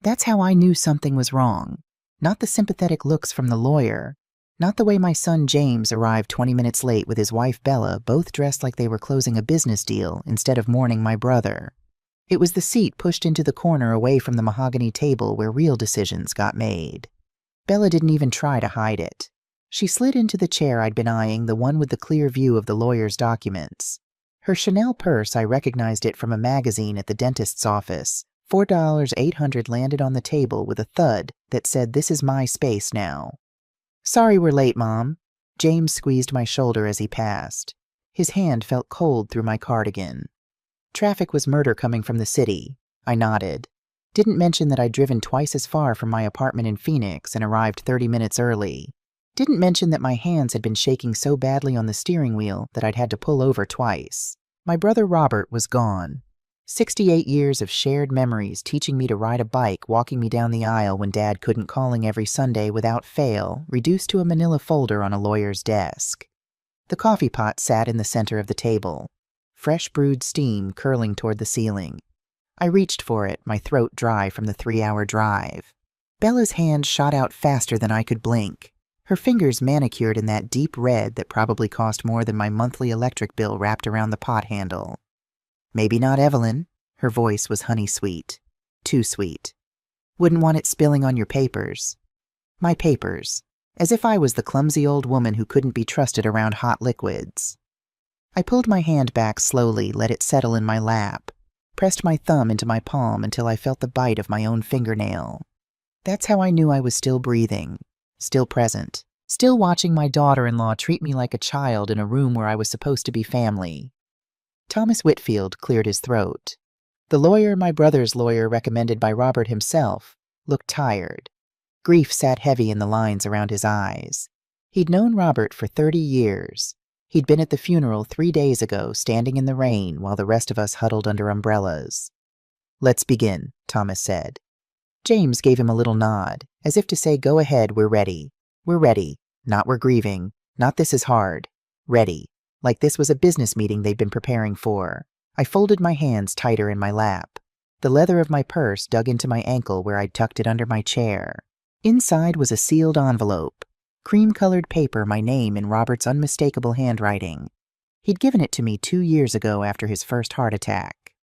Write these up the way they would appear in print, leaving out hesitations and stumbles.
That's how I knew something was wrong. Not the sympathetic looks from the lawyer. Not the way my son James arrived 20 minutes late with his wife Bella, both dressed like they were closing a business deal instead of mourning my brother. It was the seat pushed into the corner away from the mahogany table where real decisions got made. Bella didn't even try to hide it. She slid into the chair I'd been eyeing, the one with the clear view of the lawyer's documents. Her Chanel purse, I recognized it from a magazine at the dentist's office. $4.800 landed on the table with a thud that said, "This is my space now." "Sorry we're late, Mom." James squeezed my shoulder as he passed. His hand felt cold through my cardigan. "Traffic was murder coming from the city." I nodded. Didn't mention that I'd driven twice as far from my apartment in Phoenix and arrived 30 minutes early. Didn't mention that my hands had been shaking so badly on the steering wheel that I'd had to pull over twice. My brother Robert was gone. 68 years of shared memories, teaching me to ride a bike, walking me down the aisle when Dad couldn't, calling every Sunday without fail, reduced to a manila folder on a lawyer's desk. The coffee pot sat in the center of the table, fresh brewed steam curling toward the ceiling. I reached for it, my throat dry from the 3-hour drive. Bella's hand shot out faster than I could blink. Her fingers manicured in that deep red that probably cost more than my monthly electric bill wrapped around the pot handle. "Maybe not Evelyn." Her voice was honey-sweet. Too sweet. "Wouldn't want it spilling on your papers." My papers. As if I was the clumsy old woman who couldn't be trusted around hot liquids. I pulled my hand back slowly, let it settle in my lap, pressed my thumb into my palm until I felt the bite of my own fingernail. That's how I knew I was still breathing. Still present, still watching my daughter-in-law treat me like a child in a room where I was supposed to be family. Thomas Whitfield cleared his throat. The lawyer, my brother's lawyer recommended by Robert himself, looked tired. Grief sat heavy in the lines around his eyes. He'd known Robert for 30 years. He'd been at the funeral 3 days ago, standing in the rain while the rest of us huddled under umbrellas. "Let's begin," Thomas said. James gave him a little nod, as if to say, "Go ahead, we're ready. We're ready. Not we're grieving. Not this is hard. Ready." Like this was a business meeting they'd been preparing for. I folded my hands tighter in my lap. The leather of my purse dug into my ankle where I'd tucked it under my chair. Inside was a sealed envelope. Cream-colored paper, my name in Robert's unmistakable handwriting. He'd given it to me 2 years ago after his first heart attack.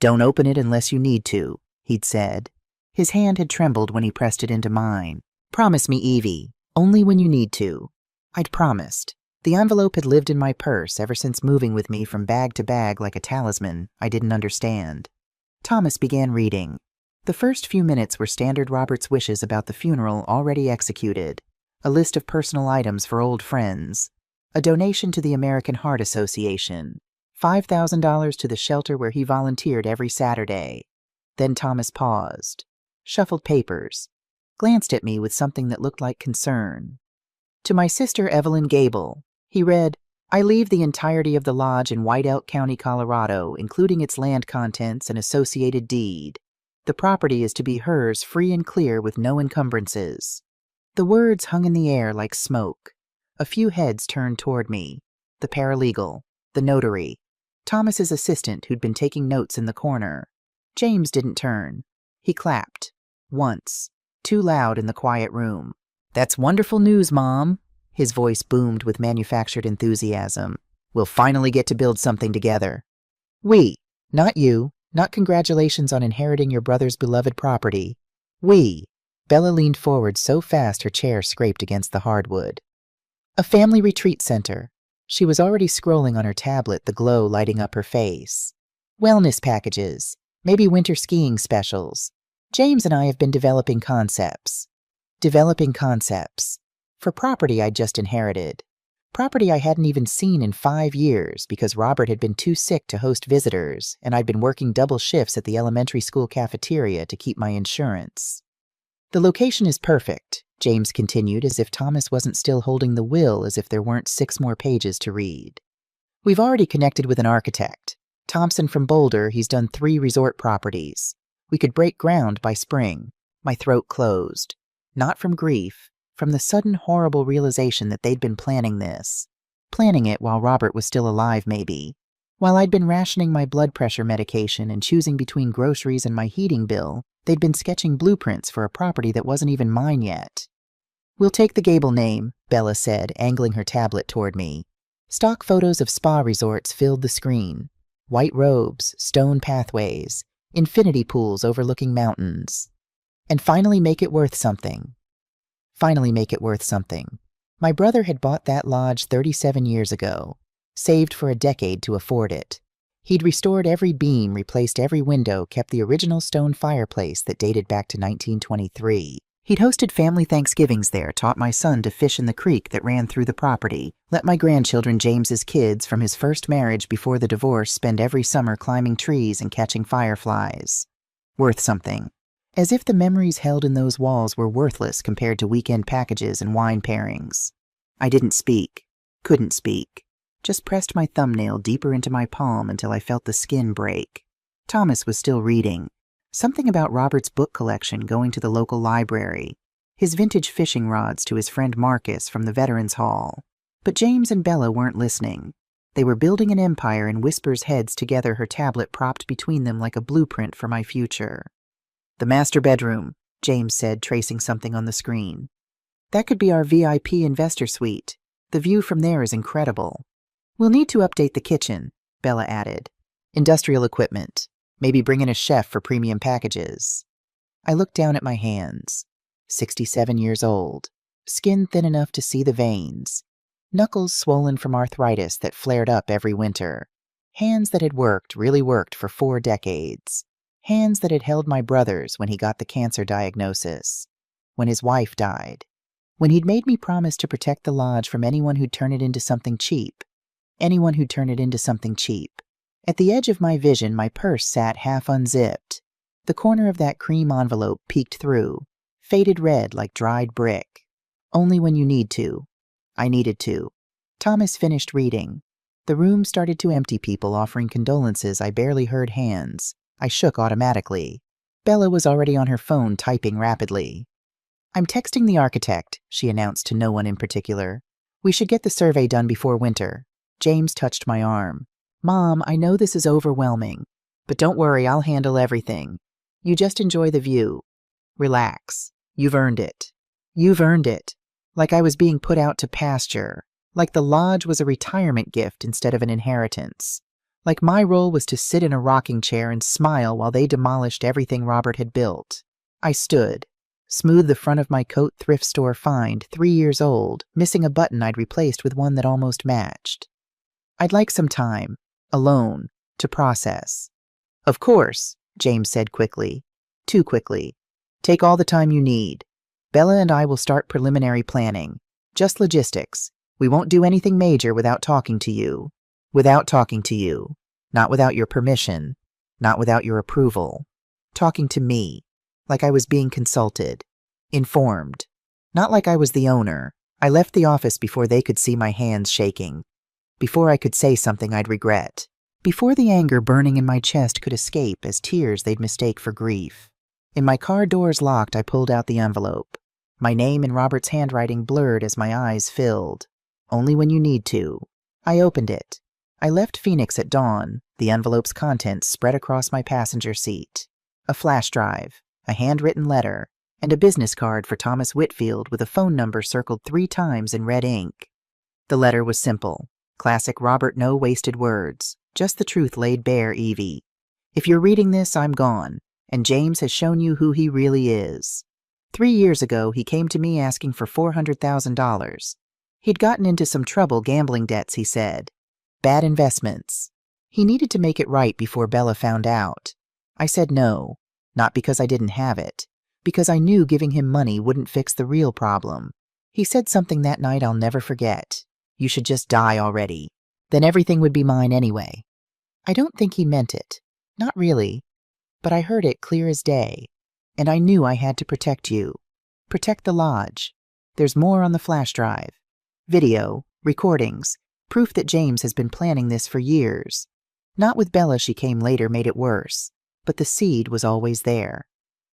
"Don't open it unless you need to," he'd said. His hand had trembled when he pressed it into mine. "Promise me, Evie, only when you need to." I'd promised. The envelope had lived in my purse ever since moving with me from bag to bag like a talisman I didn't understand. Thomas began reading. The first few minutes were standard Robert's wishes about the funeral already executed, a list of personal items for old friends, a donation to the American Heart Association, $5,000 to the shelter where he volunteered every Saturday. Then Thomas paused, shuffled papers, glanced at me with something that looked like concern. "To my sister Evelyn Gable," he read, "I leave the entirety of the lodge in Whiteout County, Colorado, including its land contents and associated deed. The property is to be hers free and clear with no encumbrances." The words hung in the air like smoke. A few heads turned toward me. The paralegal, the notary, Thomas's assistant who'd been taking notes in the corner. James didn't turn. He clapped. Once. Too loud in the quiet room. "That's wonderful news, Mom." His voice boomed with manufactured enthusiasm. "We'll finally get to build something together." "We." Not you. Not congratulations on inheriting your brother's beloved property. "We." Bella leaned forward so fast her chair scraped against the hardwood. "A family retreat center." She was already scrolling on her tablet, the glow lighting up her face. "Wellness packages. Maybe winter skiing specials. James and I have been developing concepts. For property I'd just inherited. Property I hadn't even seen in 5 years because Robert had been too sick to host visitors, and I'd been working double shifts at the elementary school cafeteria to keep my insurance. "The location is perfect," James continued, as if Thomas wasn't still holding the will, as if there weren't 6 more pages to read. "We've already connected with an architect. Thompson from Boulder, he's done 3 resort properties. We could break ground by spring." My throat closed. Not from grief, from the sudden horrible realization that they'd been planning this. Planning it while Robert was still alive, maybe. While I'd been rationing my blood pressure medication and choosing between groceries and my heating bill, they'd been sketching blueprints for a property that wasn't even mine yet. "We'll take the Gable name," Bella said, angling her tablet toward me. Stock photos of spa resorts filled the screen. White robes, stone pathways, infinity pools overlooking mountains. And finally make it worth something. Finally make it worth something. My brother had bought that lodge 37 years ago, saved for a decade to afford it. He'd restored every beam, replaced every window, kept the original stone fireplace that dated back to 1923. He'd hosted family Thanksgivings there, taught my son to fish in the creek that ran through the property, let my grandchildren, James's kids from his first marriage before the divorce, spend every summer climbing trees and catching fireflies. Worth something. As if the memories held in those walls were worthless compared to weekend packages and wine pairings. I didn't speak. Couldn't speak. Just pressed my thumbnail deeper into my palm until I felt the skin break. Thomas was still reading. Something about Robert's book collection going to the local library. His vintage fishing rods to his friend Marcus from the Veterans Hall. But James and Bella weren't listening. They were building an empire in whispers, heads together, her tablet propped between them like a blueprint for my future. "The master bedroom," James said, tracing something on the screen. "That could be our VIP investor suite. The view from there is incredible." "We'll need to update the kitchen," Bella added. "Industrial equipment. Maybe bring in a chef for premium packages." I looked down at my hands. 67 years old. Skin thin enough to see the veins. Knuckles swollen from arthritis that flared up every winter. Hands that had worked, really worked, for 4 decades. Hands that had held my brother's when he got the cancer diagnosis. When his wife died. When he'd made me promise to protect the lodge from anyone who'd turn it into something cheap. Anyone who'd turn it into something cheap. At the edge of my vision, my purse sat half unzipped. The corner of that cream envelope peeked through, faded red like dried brick. "Only when you need to." I needed to. Thomas finished reading. The room started to empty, people offering condolences. I barely heard hands. I shook automatically. Bella was already on her phone, typing rapidly. "I'm texting the architect," she announced to no one in particular. "We should get the survey done before winter." James touched my arm. "Mom, I know this is overwhelming, but don't worry, I'll handle everything. You just enjoy the view. Relax. You've earned it. You've earned it." Like I was being put out to pasture. Like the lodge was a retirement gift instead of an inheritance. Like my role was to sit in a rocking chair and smile while they demolished everything Robert had built. I stood, smoothed the front of my coat, thrift store find, 3 years old, missing a button I'd replaced with one that almost matched. "I'd like some time. Alone, to process." "Of course," James said quickly. Too quickly. "Take all the time you need. Bella and I will start preliminary planning. Just logistics. We won't do anything major without talking to you. Without talking to you. Not without your permission. Not without your approval. Talking to me. Like I was being consulted. Informed. Not like I was the owner. I left the office before they could see my hands shaking. Before I could say something I'd regret. Before the anger burning in my chest could escape as tears they'd mistake for grief. In my car doors locked, I pulled out the envelope. My name in Robert's handwriting blurred as my eyes filled. "Only when you need to." I opened it. I left Phoenix at dawn, the envelope's contents spread across my passenger seat. A flash drive, a handwritten letter, and a business card for Thomas Whitfield with a phone number circled 3 times in red ink. The letter was simple. Classic Robert, no wasted words. Just the truth laid bare, Evie. If you're reading this, I'm gone, and James has shown you who he really is. 3 years ago, he came to me asking for $400,000. He'd gotten into some trouble, gambling debts, he said. Bad investments. He needed to make it right before Bella found out. I said no, not because I didn't have it, because I knew giving him money wouldn't fix the real problem. He said something that night I'll never forget. "You should just die already. Then everything would be mine anyway." I don't think he meant it. Not really. But I heard it clear as day. And I knew I had to protect you. Protect the lodge. There's more on the flash drive. Video, recordings, proof that James has been planning this for years. Not with Bella, she came later, made it worse. But the seed was always there.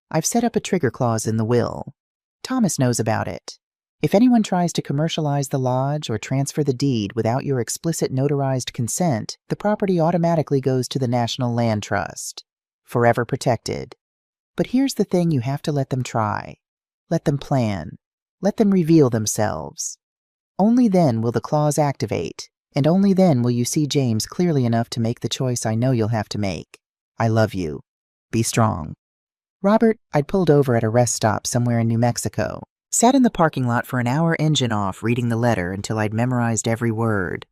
I've set up a trigger clause in the will. Thomas knows about it. If anyone tries to commercialize the lodge or transfer the deed without your explicit notarized consent, the property automatically goes to the National Land Trust. Forever protected. But here's the thing you have to let them try. Let them plan. Let them reveal themselves. Only then will the clause activate, and only then will you see James clearly enough to make the choice I know you'll have to make. I love you. Be strong. Robert, I'd pulled over at a rest stop somewhere in New Mexico. Sat in the parking lot for an hour engine off reading the letter until I'd memorized every word.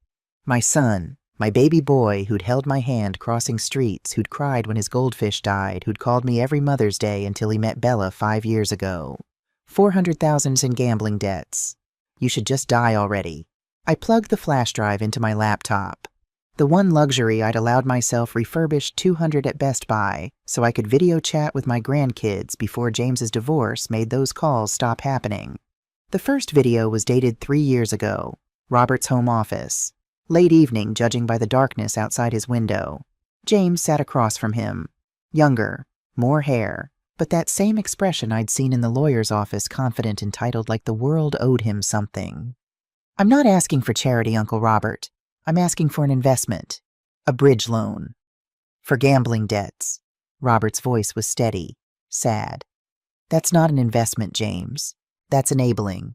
My son, my baby boy who'd held my hand crossing streets, who'd cried when his goldfish died, who'd called me every Mother's Day until he met Bella 5 years ago. 400,000 in gambling debts. You should just die already. I plugged the flash drive into my laptop. The one luxury I'd allowed myself refurbished 200 at Best Buy so I could video chat with my grandkids before James's divorce made those calls stop happening. The first video was dated 3 years ago. Robert's home office. Late evening, judging by the darkness outside his window. James sat across from him. Younger, more hair, but that same expression I'd seen in the lawyer's office, confident, entitled, like the world owed him something. I'm not asking for charity, Uncle Robert. I'm asking for an investment. A bridge loan. For gambling debts. Robert's voice was steady, sad. That's not an investment, James. That's enabling.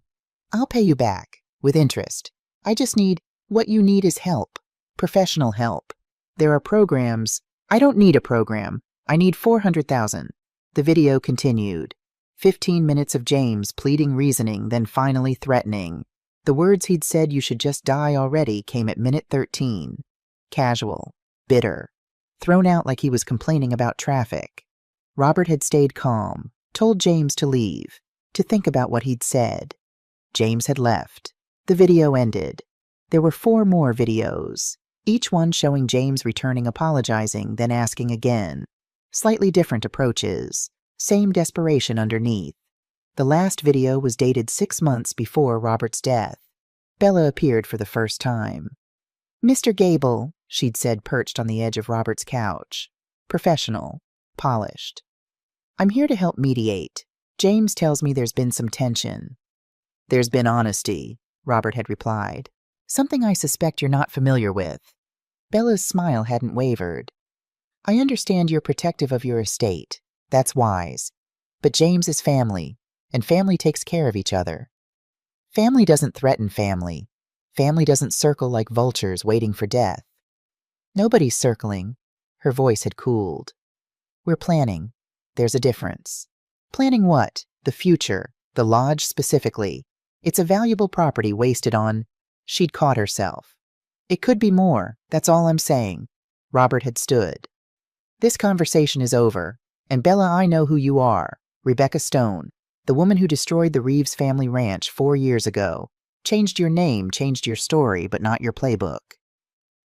I'll pay you back, with interest. I just need, what you need is help. Professional help. There are programs. I don't need a program. I need 400,000. The video continued. 15 minutes of James pleading, reasoning, then finally threatening. The words he'd said, "You should just die already," came at minute 13. Casual. Bitter. Thrown out like he was complaining about traffic. Robert had stayed calm, told James to leave, to think about what he'd said. James had left. The video ended. There were 4 more videos, each one showing James returning, apologizing, then asking again. Slightly different approaches. Same desperation underneath. The last video was dated 6 months before Robert's death. Bella appeared for the first time. "Mr. Gable," she'd said, perched on the edge of Robert's couch. Professional. Polished. "I'm here to help mediate. James tells me there's been some tension." "There's been honesty," Robert had replied. "Something I suspect you're not familiar with." Bella's smile hadn't wavered. "I understand you're protective of your estate. That's wise. But James is family. And family takes care of each other. Family doesn't threaten family. Family doesn't circle like vultures waiting for death. Nobody's circling." Her voice had cooled. "We're planning. There's a difference." "Planning what? The future. The lodge specifically. It's a valuable property wasted on—" She'd caught herself. "It could be more. That's all I'm saying." Robert had stood. "This conversation is over. And Bella, I know who you are. Rebecca Stone. The woman who destroyed the Reeves family ranch 4 years ago. Changed your name, changed your story, but not your playbook."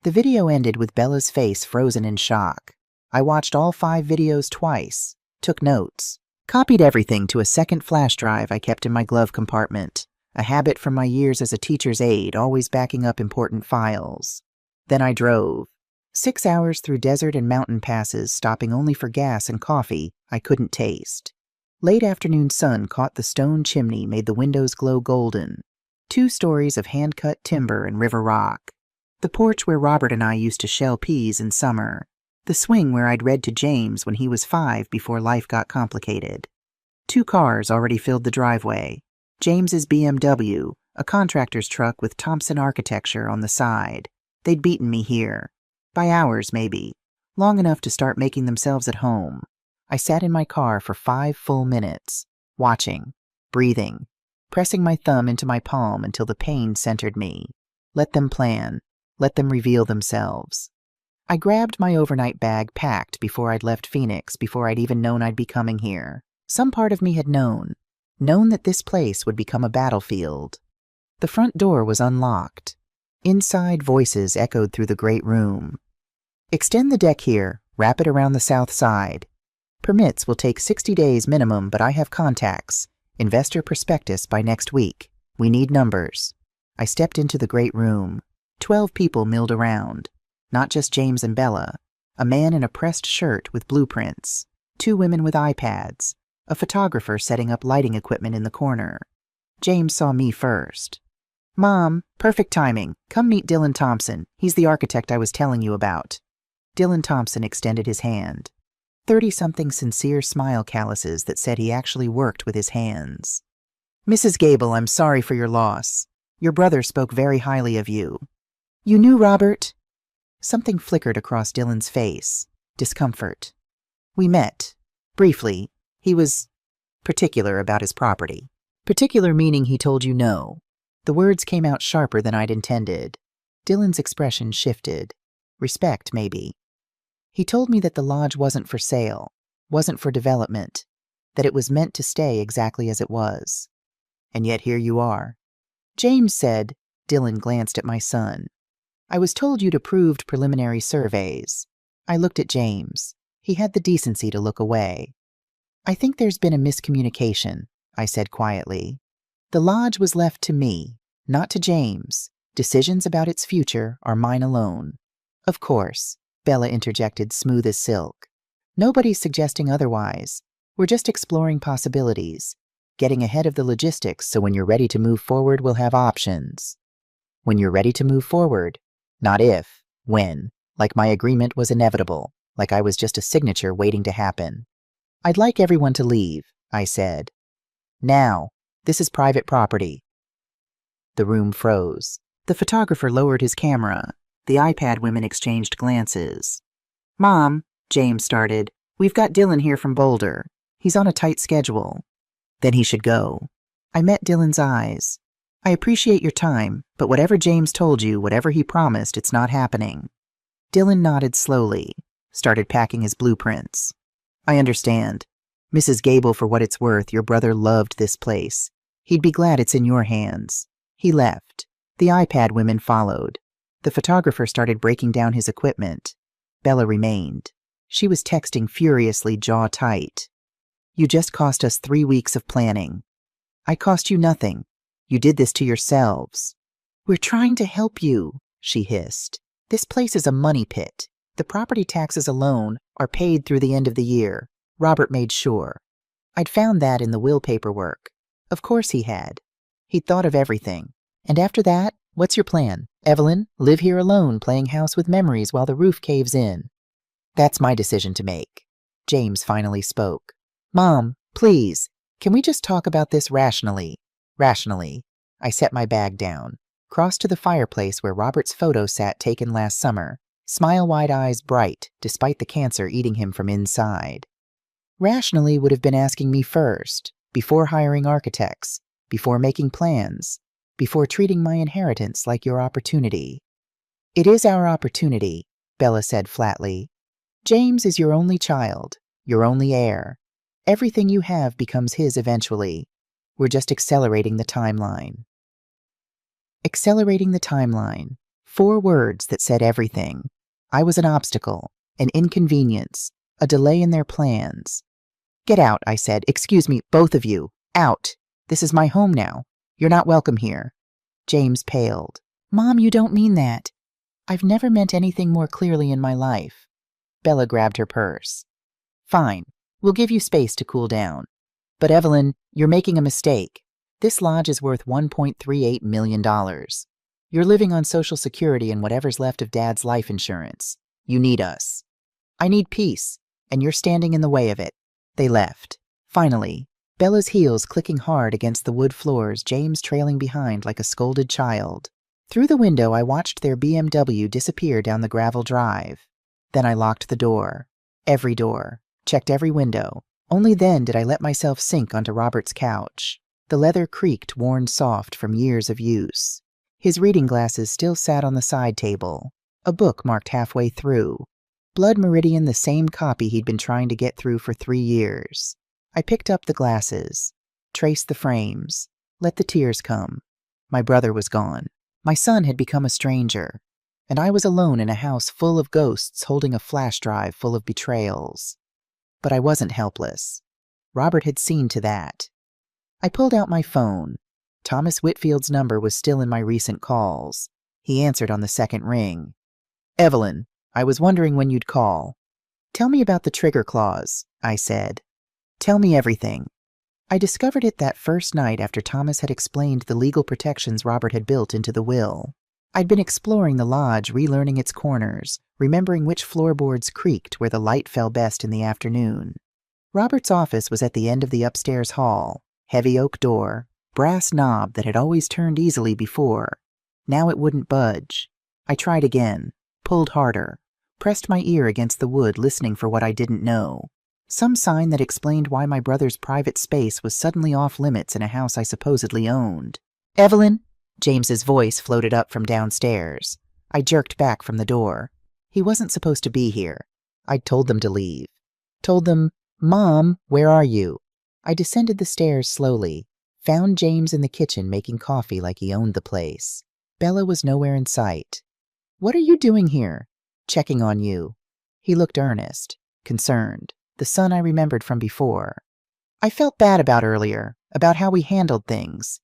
The video ended with Bella's face frozen in shock. I watched all 5 videos twice, took notes, copied everything to a second flash drive I kept in my glove compartment, a habit from my years as a teacher's aide, always backing up important files. Then I drove. 6 hours through desert and mountain passes, stopping only for gas and coffee I couldn't taste. Late afternoon sun caught the stone chimney, made the windows glow golden. 2 stories of hand-cut timber and river rock. The porch where Robert and I used to shell peas in summer. The swing where I'd read to James when he was 5 before life got complicated. 2 cars already filled the driveway. James's BMW, a contractor's truck with Thompson architecture on the side. They'd beaten me here. By hours, maybe. Long enough to start making themselves at home. I sat in my car for 5 full minutes, watching, breathing, pressing my thumb into my palm until the pain centered me. Let them plan. Let them reveal themselves. I grabbed my overnight bag, packed before I'd left Phoenix, before I'd even known I'd be coming here. Some part of me had known that this place would become a battlefield. The front door was unlocked. Inside, voices echoed through the great room. "Extend the deck here. Wrap it around the south side. Permits will take 60 days minimum, but I have contacts. Investor prospectus by next week. We need numbers." I stepped into the great room. 12 people milled around. Not just James and Bella. A man in a pressed shirt with blueprints. 2 women with iPads. A photographer setting up lighting equipment in the corner. James saw me first. "Mom, perfect timing. Come meet Dylan Thompson. He's the architect I was telling you about." Dylan Thompson extended his hand. 30-something sincere smile calluses that said he actually worked with his hands. "Mrs. Gable, I'm sorry for your loss. Your brother spoke very highly of you." "You knew Robert?" Something flickered across Dylan's face. Discomfort. "We met. Briefly. He was particular about his property." "Particular meaning he told you no." The words came out sharper than I'd intended. Dylan's expression shifted. Respect, maybe. "He told me that the lodge wasn't for sale, wasn't for development, that it was meant to stay exactly as it was. And yet here you are." "James said," Dylan glanced at my son, "I was told you'd approved preliminary surveys." I looked at James. He had the decency to look away. "I think there's been a miscommunication," I said quietly. "The lodge was left to me, not to James. Decisions about its future are mine alone." "Of course," Bella interjected, smooth as silk. "Nobody's suggesting otherwise. We're just exploring possibilities, getting ahead of the logistics so when you're ready to move forward, we'll have options." "When you're ready to move forward. Not if, when, like my agreement was inevitable, like I was just a signature waiting to happen." "I'd like everyone to leave," I said. "Now. This is private property." The room froze. The photographer lowered his camera. The iPad women exchanged glances. "Mom," James started, "we've got Dylan here from Boulder. He's on a tight schedule." "Then he should go." I met Dylan's eyes. "I appreciate your time, but whatever James told you, whatever he promised, it's not happening." Dylan nodded slowly, started packing his blueprints. "I understand. Mrs. Gable, for what it's worth, your brother loved this place. He'd be glad it's in your hands." He left. The iPad women followed. The photographer started breaking down his equipment. Bella remained. She was texting furiously, jaw tight. "You just cost us 3 weeks of planning." "I cost you nothing. You did this to yourselves." "We're trying to help you," she hissed. "This place is a money pit. The property taxes alone are paid through the end of the year. Robert made sure. I'd found that in the will paperwork. Of course he had. He'd thought of everything. And after that, what's your plan? Evelyn, live here alone, playing house with memories while the roof caves in." "That's my decision to make." James finally spoke. "Mom, please, can we just talk about this rationally?" Rationally. I set my bag down, crossed to the fireplace where Robert's photo sat taken last summer, smile-wide eyes bright despite the cancer eating him from inside. Rationally would have been asking me first, before hiring architects, before making plans, before treating my inheritance like your opportunity. "It is our opportunity," Bella said flatly. "James is your only child, your only heir. Everything you have becomes his eventually. We're just accelerating the timeline." Accelerating the timeline. 4 words that said everything. I was an obstacle, an inconvenience, a delay in their plans. "Get out," I said. "Excuse me, both of you. Out. This is my home now. You're not welcome here." James paled. "Mom, you don't mean that." "I've never meant anything more clearly in my life." Bella grabbed her purse. "Fine. We'll give you space to cool down. But Evelyn, you're making a mistake. This lodge is worth $1.38 million. You're living on Social Security and whatever's left of Dad's life insurance. You need us. I need peace, and you're standing in the way of it." They left. Finally, Bella's heels clicking hard against the wood floors, James trailing behind like a scolded child. Through the window, I watched their BMW disappear down the gravel drive. Then I locked the door. Every door. Checked every window. Only then did I let myself sink onto Robert's couch. The leather creaked, worn soft from years of use. His reading glasses still sat on the side table. A book marked halfway through. Blood Meridian, the same copy he'd been trying to get through for 3 years. I picked up the glasses, traced the frames, let the tears come. My brother was gone. My son had become a stranger, and I was alone in a house full of ghosts holding a flash drive full of betrayals. But I wasn't helpless. Robert had seen to that. I pulled out my phone. Thomas Whitfield's number was still in my recent calls. He answered on the second ring. "Evelyn, I was wondering when you'd call." "Tell me about the trigger clause," I said. "Tell me everything." I discovered it that first night after Thomas had explained the legal protections Robert had built into the will. I'd been exploring the lodge, relearning its corners, remembering which floorboards creaked where the light fell best in the afternoon. Robert's office was at the end of the upstairs hall, heavy oak door, brass knob that had always turned easily before. Now it wouldn't budge. I tried again, pulled harder, pressed my ear against the wood listening for what I didn't know. Some sign that explained why my brother's private space was suddenly off limits in a house I supposedly owned. "Evelyn?" James's voice floated up from downstairs. I jerked back from the door. He wasn't supposed to be here. I'd told them to leave. Told them, "Mom, where are you?" I descended the stairs slowly, found James in the kitchen making coffee like he owned the place. Bella was nowhere in sight. "What are you doing here?" "Checking on you." He looked earnest, concerned, the son I remembered from before. "I felt bad about earlier, about how we handled things."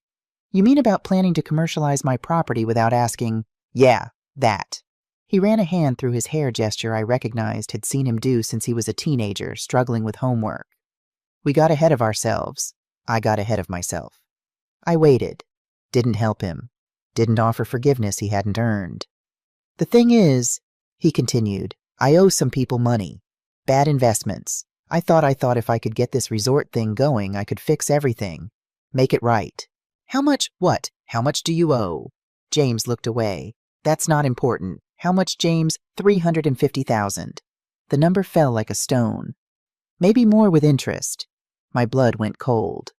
"You mean about planning to commercialize my property without asking?" "Yeah, that." He ran a hand through his hair gesture I recognized had seen him do since he was a teenager struggling with homework. "We got ahead of ourselves. I got ahead of myself." I waited. Didn't help him. Didn't offer forgiveness he hadn't earned. "The thing is," he continued, "I owe some people money. Bad investments. I thought if I could get this resort thing going, I could fix everything. Make it right." "How much?" "What? How much do you owe?" James looked away. "That's not important." "How much, James?" $350,000. The number fell like a stone. "Maybe more with interest." My blood went cold.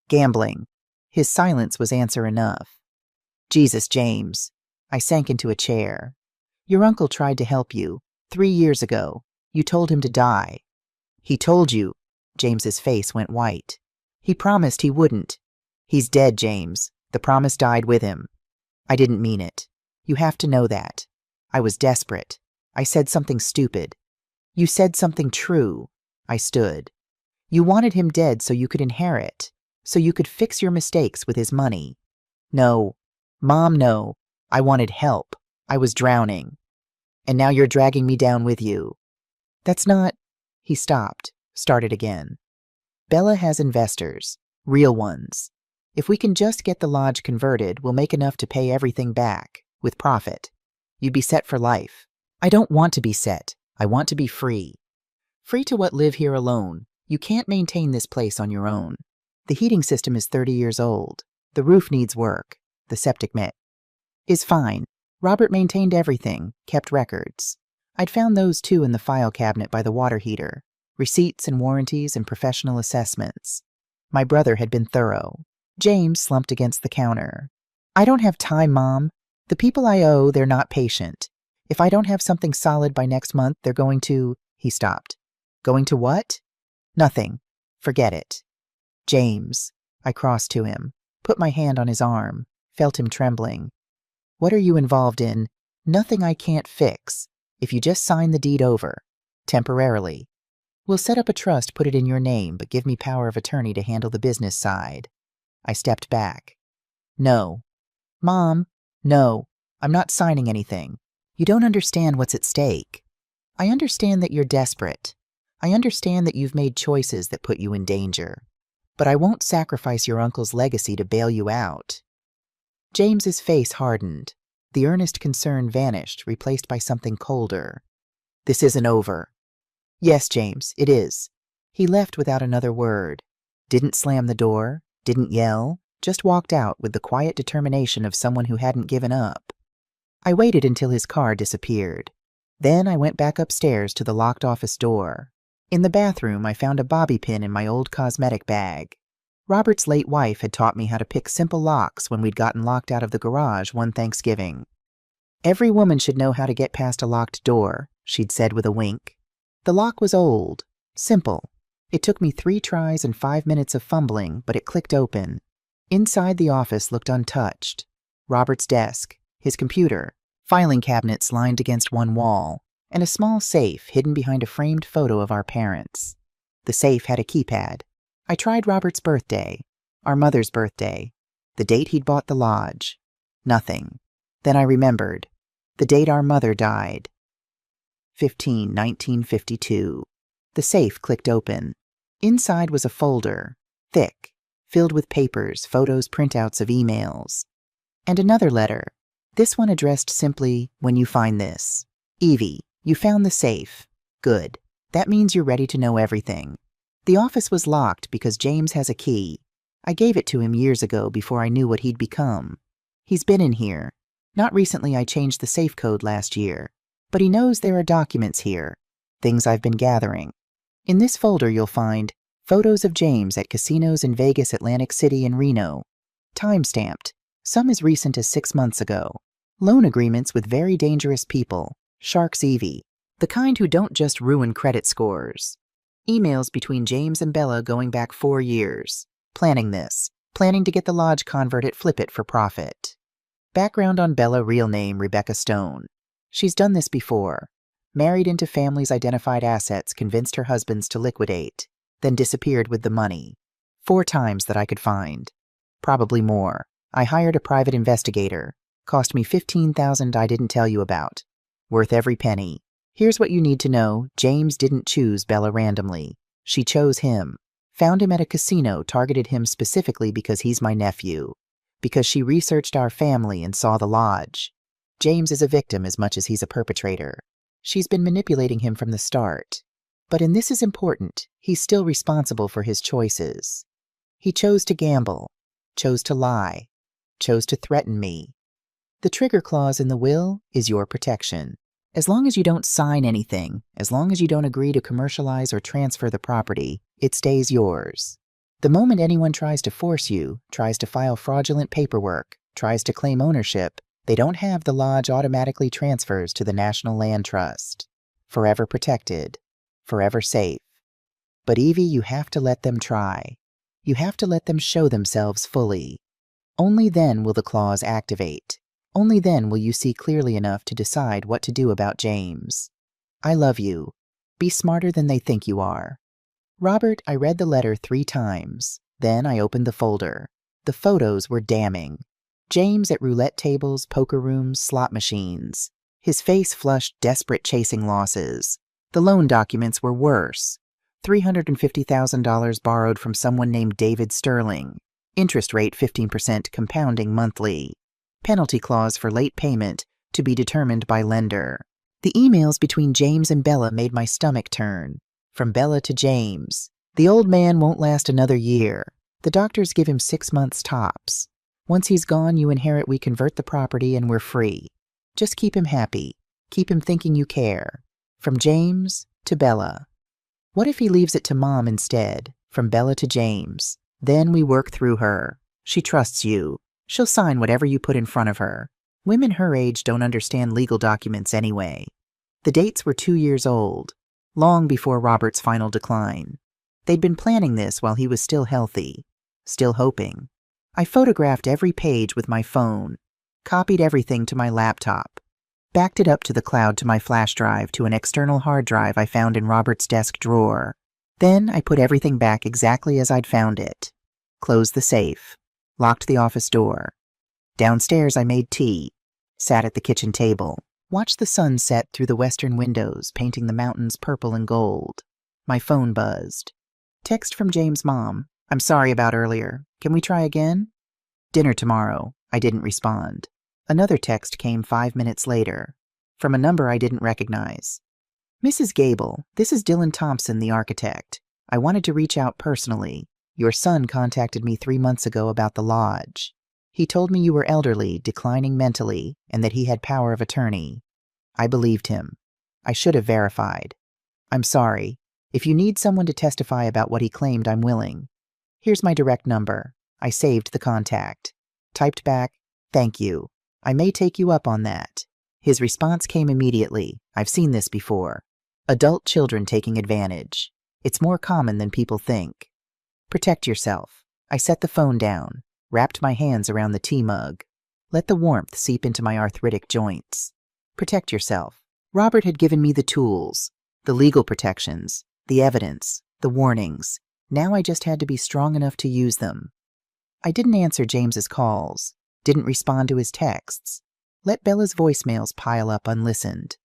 "Gambling." His silence was answer enough. "Jesus, James." I sank into a chair. "Your uncle tried to help you. 3 years ago. You told him to die." "He told you." James's face went white. "He promised he wouldn't." "He's dead, James. The promise died with him." "I didn't mean it. You have to know that. I was desperate. I said something stupid." "You said something true." I stood. "You wanted him dead so you could inherit, so you could fix your mistakes with his money." "No. Mom, no. I wanted help. I was drowning. And now you're dragging me down with you." "That's not—" He stopped, started again. "Bella has investors. Real ones. If we can just get the lodge converted, we'll make enough to pay everything back, with profit. You'd be set for life." "I don't want to be set. I want to be free. Free to live here alone. You can't maintain this place on your own. The heating system is 30 years old. The roof needs work. The septic is fine. Robert maintained everything, kept records. I'd found those too in the file cabinet by the water heater. Receipts and warranties and professional assessments. My brother had been thorough. James slumped against the counter. "I don't have time, Mom. The people I owe, they're not patient. If I don't have something solid by next month, they're going to—" He stopped. "Going to what?" "Nothing. Forget it." "James." I crossed to him, put my hand on his arm, felt him trembling. "What are you involved in?" "Nothing I can't fix. If you just sign the deed over. Temporarily. We'll set up a trust, put it in your name, but give me power of attorney to handle the business side." I stepped back. "No." "Mom." "No. I'm not signing anything. You don't understand what's at stake. I understand that you're desperate. I understand that you've made choices that put you in danger. But I won't sacrifice your uncle's legacy to bail you out." James's face hardened. The earnest concern vanished, replaced by something colder. "This isn't over." "Yes, James, it is." He left without another word. Didn't slam the door, didn't yell, just walked out with the quiet determination of someone who hadn't given up. I waited until his car disappeared. Then I went back upstairs to the locked office door. In the bathroom, I found a bobby pin in my old cosmetic bag. Robert's late wife had taught me how to pick simple locks when we'd gotten locked out of the garage one Thanksgiving. "Every woman should know how to get past a locked door," she'd said with a wink. The lock was old, simple. It took me 3 tries and 5 minutes of fumbling, but it clicked open. Inside the office looked untouched. Robert's desk, his computer, filing cabinets lined against one wall, and a small safe hidden behind a framed photo of our parents. The safe had a keypad. I tried Robert's birthday, our mother's birthday, the date he'd bought the lodge. Nothing. Then I remembered. The date our mother died. 1952. The safe clicked open. Inside was a folder. thick, filled with papers, photos, printouts of emails. And another letter, this one addressed simply, "When you find this. Evie, you found the safe. Good. That means you're ready to know everything. The office was locked because James has a key. I gave it to him years ago before I knew what he'd become. He's been in here. Not recently, I changed the safe code last year. But he knows there are documents here, things I've been gathering. In this folder you'll find photos of James at casinos in Vegas, Atlantic City, and Reno. Time-stamped, some as recent as 6 months ago. Loan agreements with very dangerous people, Sharks Evie, the kind who don't just ruin credit scores. Emails between James and Bella going back 4 years. Planning to get the lodge converted, flip it for profit. Background on Bella, real name Rebecca Stone. She's done this before. Married into families' identified assets, convinced her husbands to liquidate, then disappeared with the money. 4 times that I could find. Probably more. I hired a private investigator. Cost me $15,000 I didn't tell you about. Worth every penny. Here's what you need to know. James didn't choose Bella randomly. She chose him. Found him at a casino, targeted him specifically because he's my nephew. Because she researched our family and saw the lodge. James is a victim as much as he's a perpetrator. She's been manipulating him from the start. But and this is important, he's still responsible for his choices. He chose to gamble, chose to lie, chose to threaten me. The trigger clause in the will is your protection. As long as you don't sign anything, as long as you don't agree to commercialize or transfer the property, it stays yours. The moment anyone tries to force you, tries to file fraudulent paperwork, tries to claim ownership, they don't have the lodge automatically transfers to the National Land Trust. Forever protected. Forever safe. But Evie, you have to let them try. You have to let them show themselves fully. Only then will the clause activate. Only then will you see clearly enough to decide what to do about James. I love you. Be smarter than they think you are. Robert, I read the letter 3 times. Then I opened the folder. The photos were damning. James at roulette tables, poker rooms, slot machines. His face flushed, desperate, chasing losses. The loan documents were worse. $350,000 borrowed from someone named David Sterling. Interest rate 15% compounding monthly. Penalty clause for late payment to be determined by lender. The emails between James and Bella made my stomach turn. From Bella to James. The old man won't last another year. The doctors give him 6 months tops. Once he's gone, you inherit, we convert the property, and we're free. Just keep him happy. Keep him thinking you care. From James to Bella. What if he leaves it to Mom instead? From Bella to James. Then we work through her. She trusts you. She'll sign whatever you put in front of her. Women her age don't understand legal documents anyway. The dates were 2 years old, long before Robert's final decline. They'd been planning this while he was still healthy, still hoping. I photographed every page with my phone, copied everything to my laptop, backed it up to the cloud to my flash drive to an external hard drive I found in Robert's desk drawer. Then I put everything back exactly as I'd found it. Closed the safe, locked the office door. Downstairs I made tea, sat at the kitchen table, watched the sun set through the western windows, painting the mountains purple and gold. My phone buzzed. Text from James' mom. I'm sorry about earlier. Can we try again? Dinner tomorrow. I didn't respond. Another text came 5 minutes later, from a number I didn't recognize. Mrs. Gable, this is Dylan Thompson, the architect. I wanted to reach out personally. Your son contacted me 3 months ago about the lodge. He told me you were elderly, declining mentally, and that he had power of attorney. I believed him. I should have verified. I'm sorry. If you need someone to testify about what he claimed, I'm willing. Here's my direct number. I saved the contact. Typed back, thank you. I may take you up on that. His response came immediately. I've seen this before. Adult children taking advantage. It's more common than people think. Protect yourself. I set the phone down, wrapped my hands around the tea mug. Let the warmth seep into my arthritic joints. Protect yourself. Robert had given me the tools, the legal protections, the evidence, the warnings. Now I just had to be strong enough to use them. I didn't answer James's calls, didn't respond to his texts. Let Bella's voicemails pile up unlistened.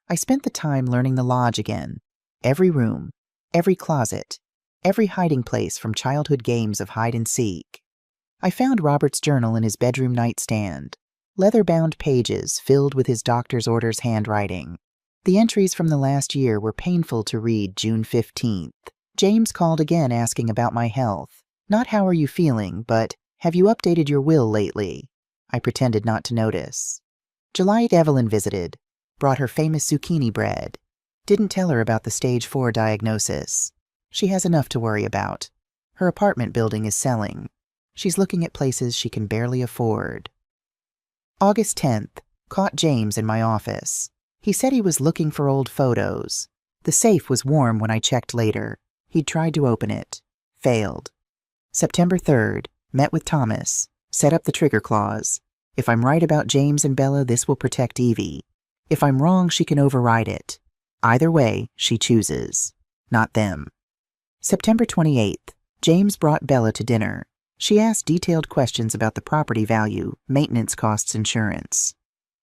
I spent the time learning the lodge again. Every room, every closet, every hiding place from childhood games of hide and seek. I found Robert's journal in his bedroom nightstand, leather-bound pages filled with his doctor's orders handwriting. The entries from the last year were painful to read. June 15th. James called again asking about my health. Not how are you feeling, but have you updated your will lately? I pretended not to notice. July, Evelyn visited, brought her famous zucchini bread. Didn't tell her about the stage 4 diagnosis. She has enough to worry about. Her apartment building is selling. She's looking at places she can barely afford. August 10th. Caught James in my office. He said he was looking for old photos. The safe was warm when I checked later. He'd tried to open it. Failed. September 3rd. Met with Thomas. Set up the trigger clause. If I'm right about James and Bella, this will protect Evie. If I'm wrong, she can override it. Either way, she chooses. Not them. September 28th. James brought Bella to dinner. She asked detailed questions about the property value, maintenance costs, insurance.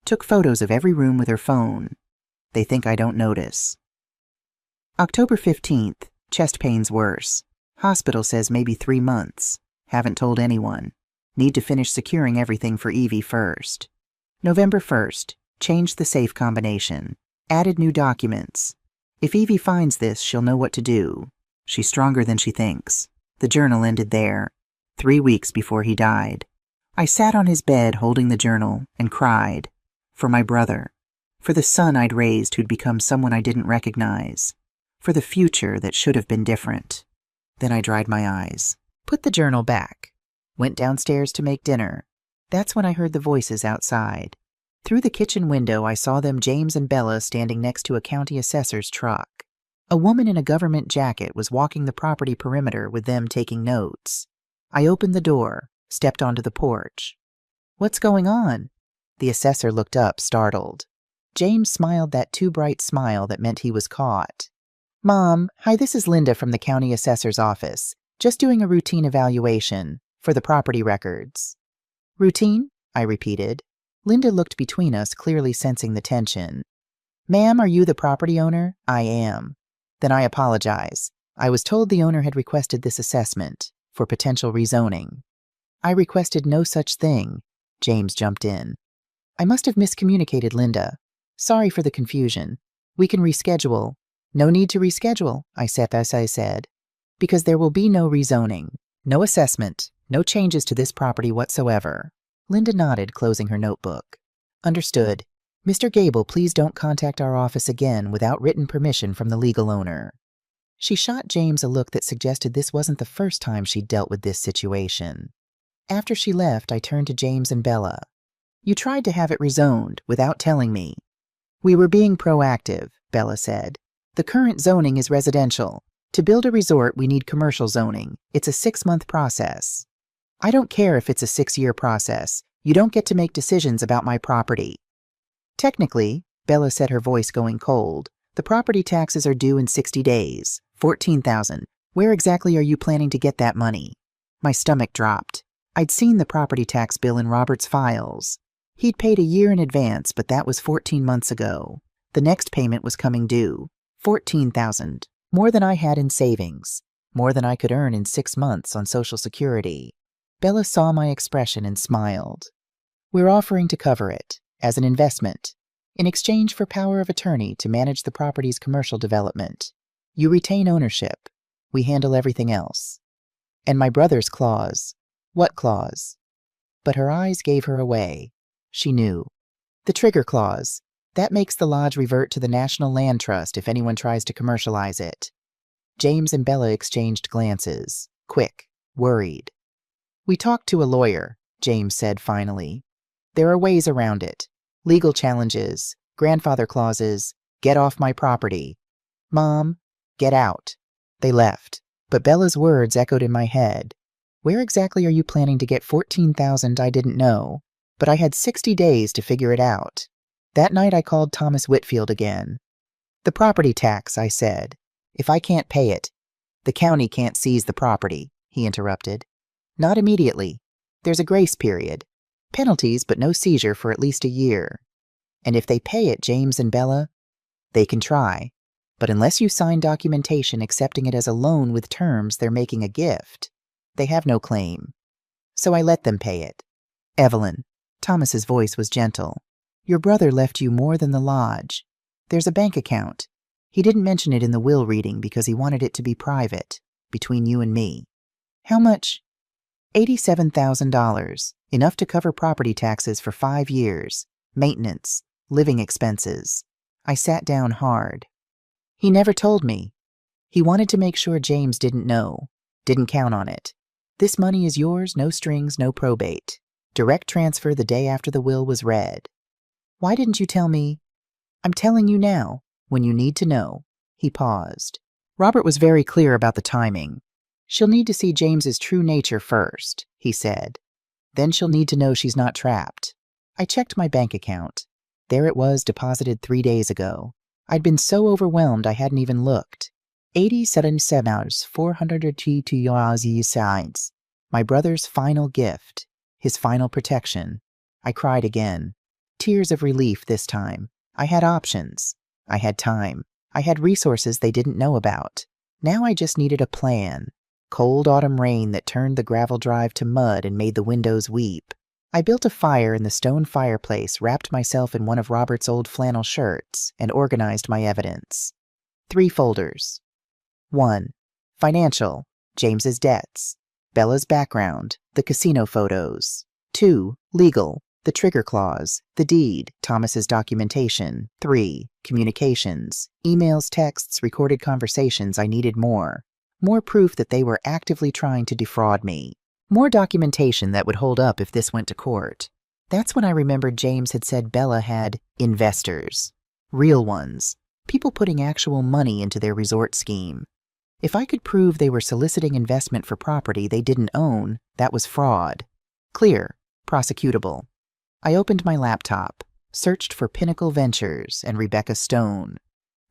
Took photos of every room with her phone. They think I don't notice. October 15th. Chest pains worse. Hospital says maybe 3 months. Haven't told anyone. Need to finish securing everything for Evie first. November 1st. Changed the safe combination. Added new documents. If Evie finds this, she'll know what to do. She's stronger than she thinks. The journal ended there. 3 weeks before he died. I sat on his bed holding the journal and cried. For my brother. For the son I'd raised who'd become someone I didn't recognize. For the future that should have been different. Then I dried my eyes. Put the journal back. Went downstairs to make dinner. That's when I heard the voices outside. Through the kitchen window I saw them, James and Bella, standing next to a county assessor's truck. A woman in a government jacket was walking the property perimeter with them taking notes. I opened the door, stepped onto the porch. What's going on? The assessor looked up, startled. James smiled that too bright smile that meant he was caught. Mom, hi, this is Linda from the county assessor's office. Just doing a routine evaluation for the property records. Routine? I repeated. Linda looked between us, clearly sensing the tension. Ma'am, are you the property owner? I am. Then I apologize. I was told the owner had requested this assessment for potential rezoning. I requested no such thing. James jumped in. I must have miscommunicated, Linda. Sorry for the confusion. We can reschedule. No need to reschedule, I said, because there will be no rezoning, no assessment, no changes to this property whatsoever. Linda nodded, closing her notebook. Understood. Mr. Gable, please don't contact our office again without written permission from the legal owner. She shot James a look that suggested this wasn't the first time she'd dealt with this situation. After she left, I turned to James and Bella. You tried to have it rezoned without telling me. We were being proactive, Bella said. The current zoning is residential. To build a resort, we need commercial zoning. It's a 6-month process. I don't care if it's a 6-year process. You don't get to make decisions about my property. Technically, Bella said, her voice going cold, the property taxes are due in 60 days. $14,000. Where exactly are you planning to get that money? My stomach dropped. I'd seen the property tax bill in Robert's files. He'd paid a year in advance, but that was 14 months ago. The next payment was coming due. $14,000. More than I had in savings. More than I could earn in 6 months on Social Security. Bella saw my expression and smiled. We're offering to cover it, as an investment, in exchange for power of attorney to manage the property's commercial development. You retain ownership. We handle everything else. And my brother's clause. What clause? But her eyes gave her away. She knew. The trigger clause. That makes the lodge revert to the National Land Trust if anyone tries to commercialize it. James and Bella exchanged glances. Quick. Worried. We talked to a lawyer, James said finally. There are ways around it. Legal challenges, grandfather clauses, get off my property. Mom, get out. They left, but Bella's words echoed in my head. Where exactly are you planning to get $14,000? I didn't know, but I had 60 days to figure it out. That night I called Thomas Whitfield again. The property tax, I said. If I can't pay it, the county can't seize the property, he interrupted. Not immediately. There's a grace period. Penalties, but no seizure for at least a year. And if they pay it, James and Bella, they can try. But unless you sign documentation accepting it as a loan with terms they're making a gift, they have no claim. So I let them pay it. Evelyn, Thomas's voice was gentle. Your brother left you more than the lodge. There's a bank account. He didn't mention it in the will reading because he wanted it to be private, between you and me. How much? $87,000, enough to cover property taxes for 5 years, maintenance, living expenses. I sat down hard. He never told me. He wanted to make sure James didn't know, didn't count on it. This money is yours, no strings, no probate. Direct transfer the day after the will was read. Why didn't you tell me? I'm telling you now, when you need to know. He paused. Robert was very clear about the timing. She'll need to see James's true nature first, he said. Then she'll need to know she's not trapped. I checked my bank account. There it was, deposited 3 days ago. I'd been so overwhelmed I hadn't even looked. 87,432 sides. My brother's final gift, his final protection. I cried again. Tears of relief this time. I had options. I had time. I had resources they didn't know about. Now I just needed a plan. Cold autumn rain that turned the gravel drive to mud and made the windows weep. I built a fire in the stone fireplace, wrapped myself in one of Robert's old flannel shirts, and organized my evidence. 3 folders. 1. Financial, James's debts. Bella's background, the casino photos. 2. Legal, the trigger clause, the deed, Thomas's documentation. 3. Communications, emails, texts, recorded conversations. I needed more. More proof that they were actively trying to defraud me. More documentation that would hold up if this went to court. That's when I remembered James had said Bella had investors. Real ones. People putting actual money into their resort scheme. If I could prove they were soliciting investment for property they didn't own, that was fraud. Clear. Prosecutable. I opened my laptop, searched for Pinnacle Ventures and Rebecca Stone.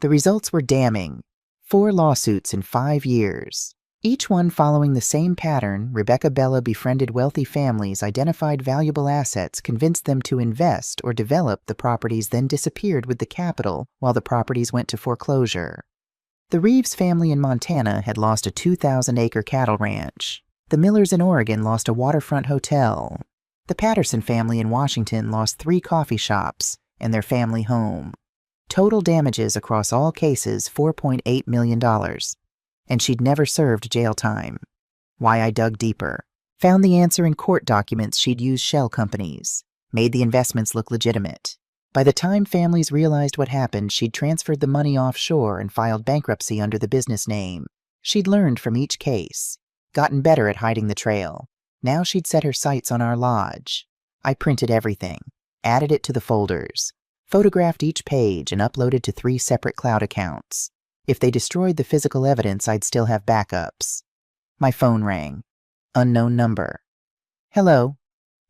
The results were damning. 4 lawsuits in 5 years. Each one following the same pattern. Rebecca Bella befriended wealthy families, identified valuable assets, convinced them to invest or develop the properties, then disappeared with the capital while the properties went to foreclosure. The Reeves family in Montana had lost a 2,000-acre cattle ranch. The Millers in Oregon lost a waterfront hotel. The Patterson family in Washington lost 3 coffee shops and their family home. Total damages across all cases, $4.8 million. And she'd never served jail time. Why I dug deeper. Found the answer in court documents. She'd used shell companies. Made the investments look legitimate. By the time families realized what happened, she'd transferred the money offshore and filed bankruptcy under the business name. She'd learned from each case. Gotten better at hiding the trail. Now she'd set her sights on our lodge. I printed everything. Added it to the folders. Photographed each page and uploaded to 3 separate cloud accounts. If they destroyed the physical evidence, I'd still have backups. My phone rang. Unknown number. Hello.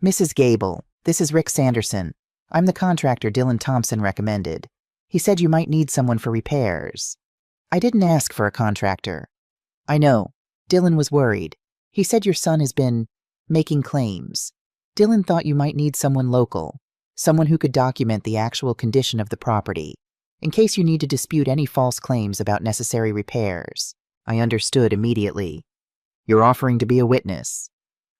Mrs. Gable, this is Rick Sanderson. I'm the contractor Dylan Thompson recommended. He said you might need someone for repairs. I didn't ask for a contractor. I know. Dylan was worried. He said your son has been making claims. Dylan thought you might need someone local, someone who could document the actual condition of the property, in case you need to dispute any false claims about necessary repairs. I understood immediately. You're offering to be a witness.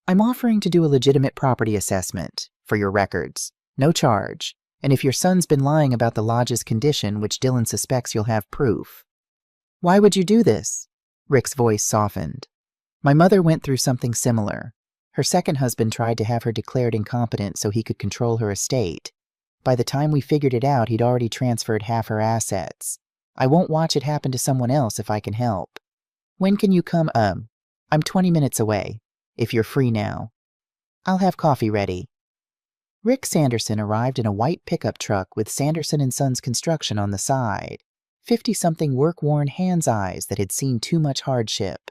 I'm offering to do a legitimate property assessment, for your records. No charge. And if your son's been lying about the lodge's condition, which Dylan suspects, you'll have proof. Why would you do this? Rick's voice softened. My mother went through something similar. Her second husband tried to have her declared incompetent so he could control her estate. By the time we figured it out, he'd already transferred half her assets. I won't watch it happen to someone else if I can help. When can you come? I'm 20 minutes away, if you're free now. I'll have coffee ready. Rick Sanderson arrived in a white pickup truck with Sanderson & Sons Construction on the side. 50-something work-worn hands-eyes that had seen too much hardship.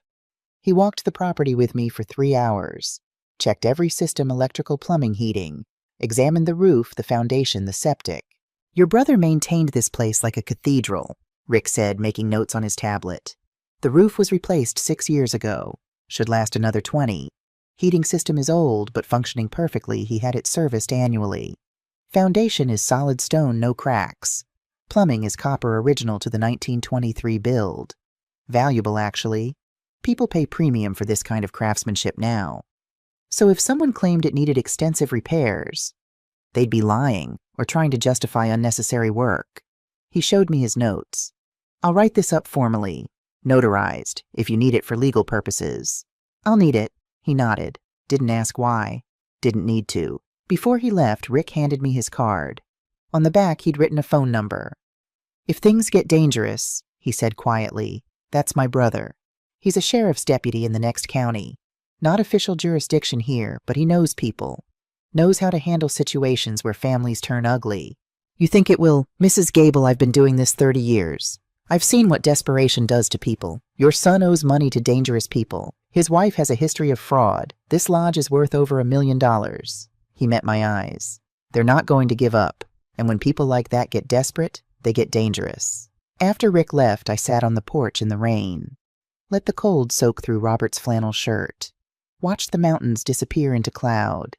He walked the property with me for 3 hours. Checked every system, electrical, plumbing, heating. Examined the roof, the foundation, the septic. Your brother maintained this place like a cathedral, Rick said, making notes on his tablet. The roof was replaced 6 years ago. Should last another 20. Heating system is old, but functioning perfectly. He had it serviced annually. Foundation is solid stone, no cracks. Plumbing is copper original to the 1923 build. Valuable, actually. People pay premium for this kind of craftsmanship now. So if someone claimed it needed extensive repairs, they'd be lying or trying to justify unnecessary work. He showed me his notes. I'll write this up formally, notarized, if you need it for legal purposes. I'll need it, he nodded. Didn't ask why. Didn't need to. Before he left, Rick handed me his card. On the back, he'd written a phone number. If things get dangerous, he said quietly, that's my brother. He's a sheriff's deputy in the next county. Not official jurisdiction here, but he knows people. Knows how to handle situations where families turn ugly. You think it will? Mrs. Gable, I've been doing this 30 years. I've seen what desperation does to people. Your son owes money to dangerous people. His wife has a history of fraud. This lodge is worth over $1 million. He met my eyes. They're not going to give up. And when people like that get desperate, they get dangerous. After Rick left, I sat on the porch in the rain. Let the cold soak through Robert's flannel shirt. Watched the mountains disappear into cloud.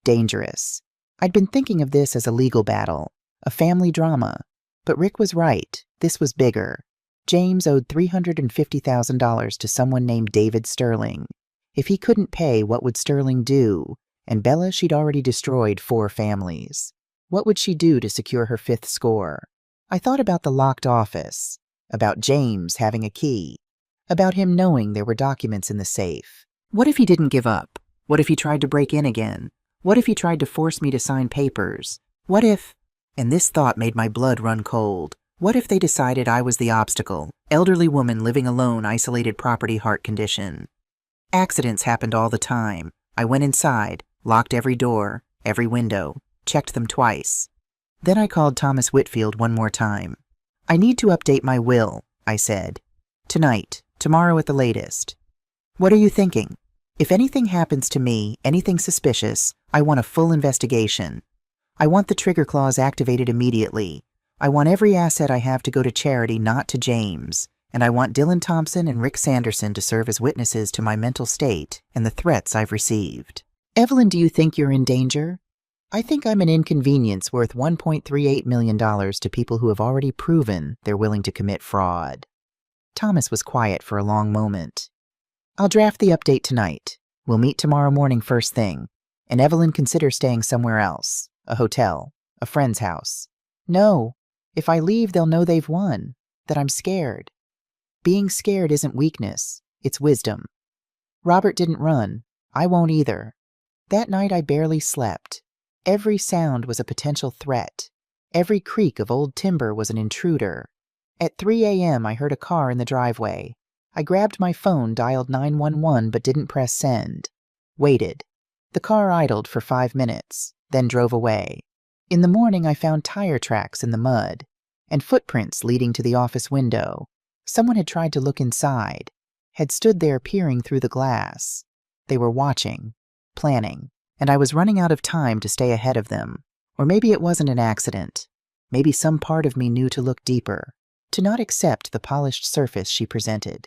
Dangerous. I'd been thinking of this as a legal battle, a family drama. But Rick was right. This was bigger. James owed $350,000 to someone named David Sterling. If he couldn't pay, what would Sterling do? And Bella, she'd already destroyed 4 families. What would she do to secure her 5th score? I thought about the locked office, about James having a key, about him knowing there were documents in the safe. What if he didn't give up? What if he tried to break in again? What if he tried to force me to sign papers? What if... And this thought made my blood run cold. What if they decided I was the obstacle? Elderly woman living alone, isolated property, heart condition. Accidents happened all the time. I went inside, locked every door, every window, checked them twice. Then I called Thomas Whitfield one more time. I need to update my will, I said. Tonight, tomorrow at the latest. What are you thinking? If anything happens to me, anything suspicious, I want a full investigation. I want the trigger clause activated immediately. I want every asset I have to go to charity, not to James. And I want Dylan Thompson and Rick Sanderson to serve as witnesses to my mental state and the threats I've received. Evelyn, do you think you're in danger? I think I'm an inconvenience worth $1.38 million to people who have already proven they're willing to commit fraud. Thomas was quiet for a long moment. I'll draft the update tonight. We'll meet tomorrow morning first thing. And Evelyn, consider staying somewhere else. A hotel. A friend's house. No. If I leave, they'll know they've won. That I'm scared. Being scared isn't weakness. It's wisdom. Robert didn't run. I won't either. That night I barely slept. Every sound was a potential threat. Every creak of old timber was an intruder. At 3 a.m. I heard a car in the driveway. I grabbed my phone, dialed 911, but didn't press send. Waited. The car idled for 5 minutes, then drove away. In the morning I found tire tracks in the mud, and footprints leading to the office window. Someone had tried to look inside, had stood there peering through the glass. They were watching, planning, and I was running out of time to stay ahead of them. Or maybe it wasn't an accident. Maybe some part of me knew to look deeper, to not accept the polished surface she presented.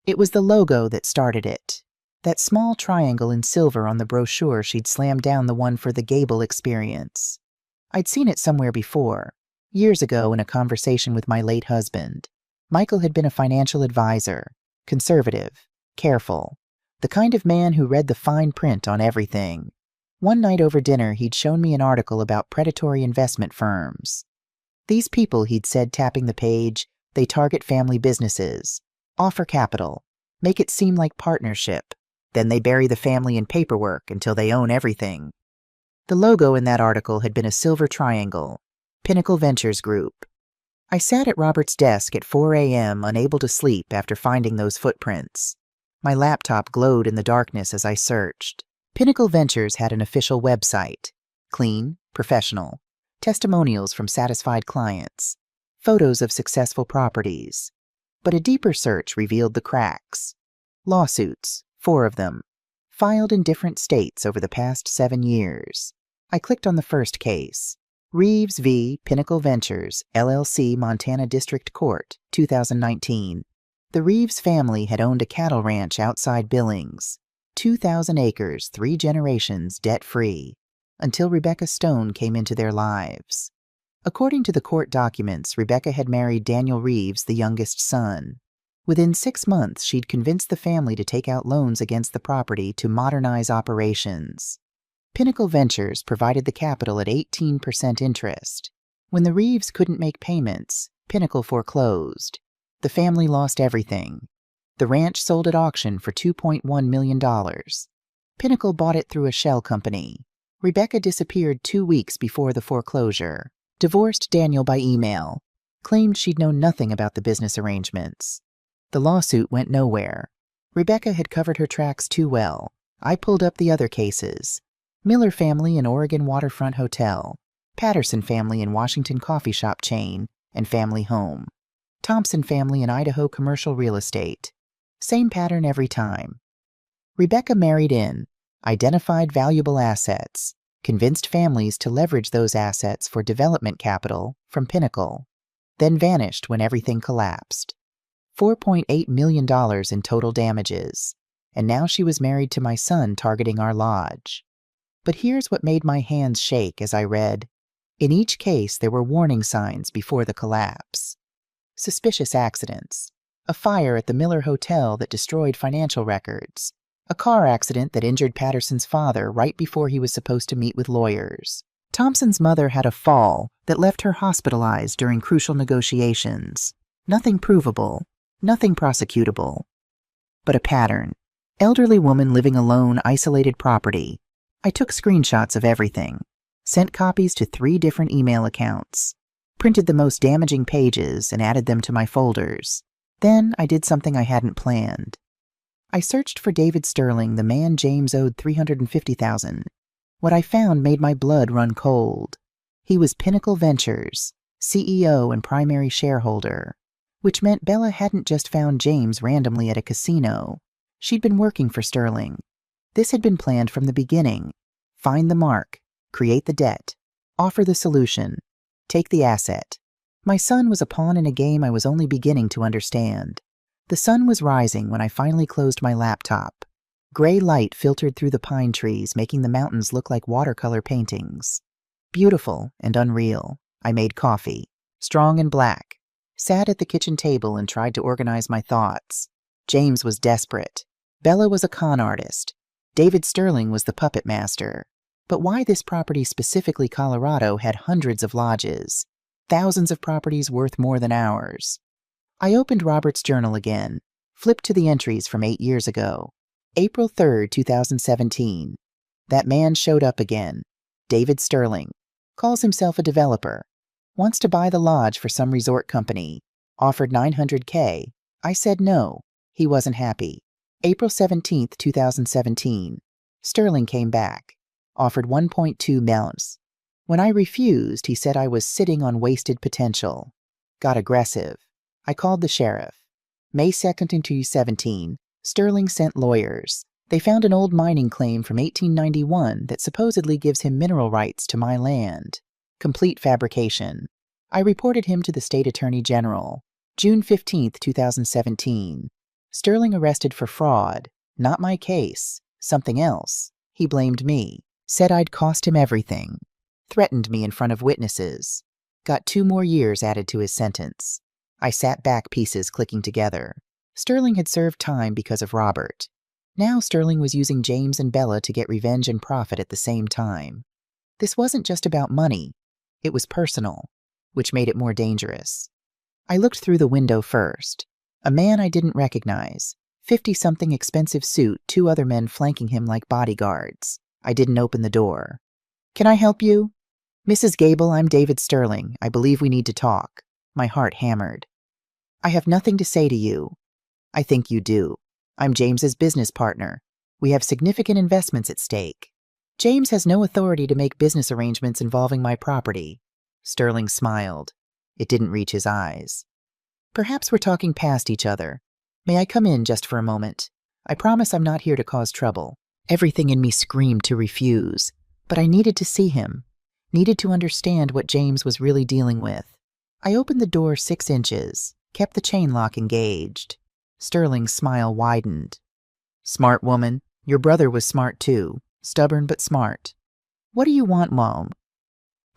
It was the logo that started it. That small triangle in silver on the brochure she'd slammed down, the one for the Gable experience. I'd seen it somewhere before, years ago in a conversation with my late husband. Michael had been a financial advisor, conservative, careful, the kind of man who read the fine print on everything. One night over dinner, he'd shown me an article about predatory investment firms. These people, he'd said, tapping the page, they target family businesses, offer capital, make it seem like partnership. Then they bury the family in paperwork until they own everything. The logo in that article had been a silver triangle, Pinnacle Ventures Group. I sat at Robert's desk at 4 a.m., unable to sleep after finding those footprints. My laptop glowed in the darkness as I searched. Pinnacle Ventures had an official website. Clean, professional. Testimonials from satisfied clients. Photos of successful properties. But a deeper search revealed the cracks. Lawsuits, 4 of them, filed in different states over the past 7 years. I clicked on the first case. Reeves v. Pinnacle Ventures, LLC, Montana District Court, 2019. The Reeves family had owned a cattle ranch outside Billings. 2,000 acres, 3 generations, debt-free, until Rebecca Stone came into their lives. According to the court documents, Rebecca had married Daniel Reeves, the youngest son. Within 6 months, she'd convinced the family to take out loans against the property to modernize operations. Pinnacle Ventures provided the capital at 18% interest. When the Reeves couldn't make payments, Pinnacle foreclosed. The family lost everything. The ranch sold at auction for $2.1 million. Pinnacle bought it through a shell company. Rebecca disappeared 2 weeks before the foreclosure, divorced Daniel by email, claimed she'd known nothing about the business arrangements. The lawsuit went nowhere. Rebecca had covered her tracks too well. I pulled up the other cases. Miller family in Oregon Waterfront Hotel, Patterson family in Washington coffee shop chain and family home, Thompson family in Idaho commercial real estate. Same pattern every time. Rebecca married in, identified valuable assets, convinced families to leverage those assets for development capital from Pinnacle, then vanished when everything collapsed. $4.8 million in total damages, and now she was married to my son targeting our lodge. But here's what made my hands shake as I read. In each case, there were warning signs before the collapse. Suspicious accidents. A fire at the Miller Hotel that destroyed financial records. A car accident that injured Patterson's father right before he was supposed to meet with lawyers. Thompson's mother had a fall that left her hospitalized during crucial negotiations. Nothing provable, nothing prosecutable. But a pattern. Elderly woman living alone, isolated property. I took screenshots of everything, sent copies to 3 different email accounts, printed the most damaging pages and added them to my folders. Then I did something I hadn't planned. I searched for David Sterling, the man James owed $350,000. What I found made my blood run cold. He was Pinnacle Ventures, CEO and primary shareholder, which meant Bella hadn't just found James randomly at a casino. She'd been working for Sterling. This had been planned from the beginning. Find the mark, create the debt, offer the solution, take the asset. My son was a pawn in a game I was only beginning to understand. The sun was rising when I finally closed my laptop. Gray light filtered through the pine trees, making the mountains look like watercolor paintings. Beautiful and unreal. I made coffee, strong and black, sat at the kitchen table and tried to organize my thoughts. James was desperate. Bella was a con artist. David Sterling was the puppet master. But why this property, specifically Colorado, had hundreds of lodges, thousands of properties worth more than ours? I opened Robert's journal again, flipped to the entries from 8 years ago. April 3rd, 2017. That man showed up again. David Sterling. Calls himself a developer. Wants to buy the lodge for some resort company. Offered $900K. I said no. He wasn't happy. April 17th, 2017. Sterling came back. Offered 1.2 million. When I refused, he said I was sitting on wasted potential. Got aggressive. I called the sheriff. May 2nd, 2017. Sterling sent lawyers. They found an old mining claim from 1891 that supposedly gives him mineral rights to my land. Complete fabrication. I reported him to the state attorney general. June 15th, 2017. Sterling arrested for fraud. Not my case. Something else. He blamed me. Said I'd cost him everything. Threatened me in front of witnesses. Got 2 more years added to his sentence. I sat back, pieces clicking together. Sterling had served time because of Robert. Now Sterling was using James and Bella to get revenge and profit at the same time. This wasn't just about money. It was personal, which made it more dangerous. I looked through the window first. A man I didn't recognize. 50-something expensive suit, 2 other men flanking him like bodyguards. I didn't open the door. Can I help you? Mrs. Gable, I'm David Sterling. I believe we need to talk. My heart hammered. I have nothing to say to you. I think you do. I'm James's business partner. We have significant investments at stake. James has no authority to make business arrangements involving my property. Sterling smiled. It didn't reach his eyes. Perhaps we're talking past each other. May I come in just for a moment? I promise I'm not here to cause trouble. Everything in me screamed to refuse, but I needed to see him. Needed to understand what James was really dealing with. I opened the door 6 inches, kept the chain lock engaged. Sterling's smile widened. Smart woman. Your brother was smart too. Stubborn but smart. What do you want, Mom?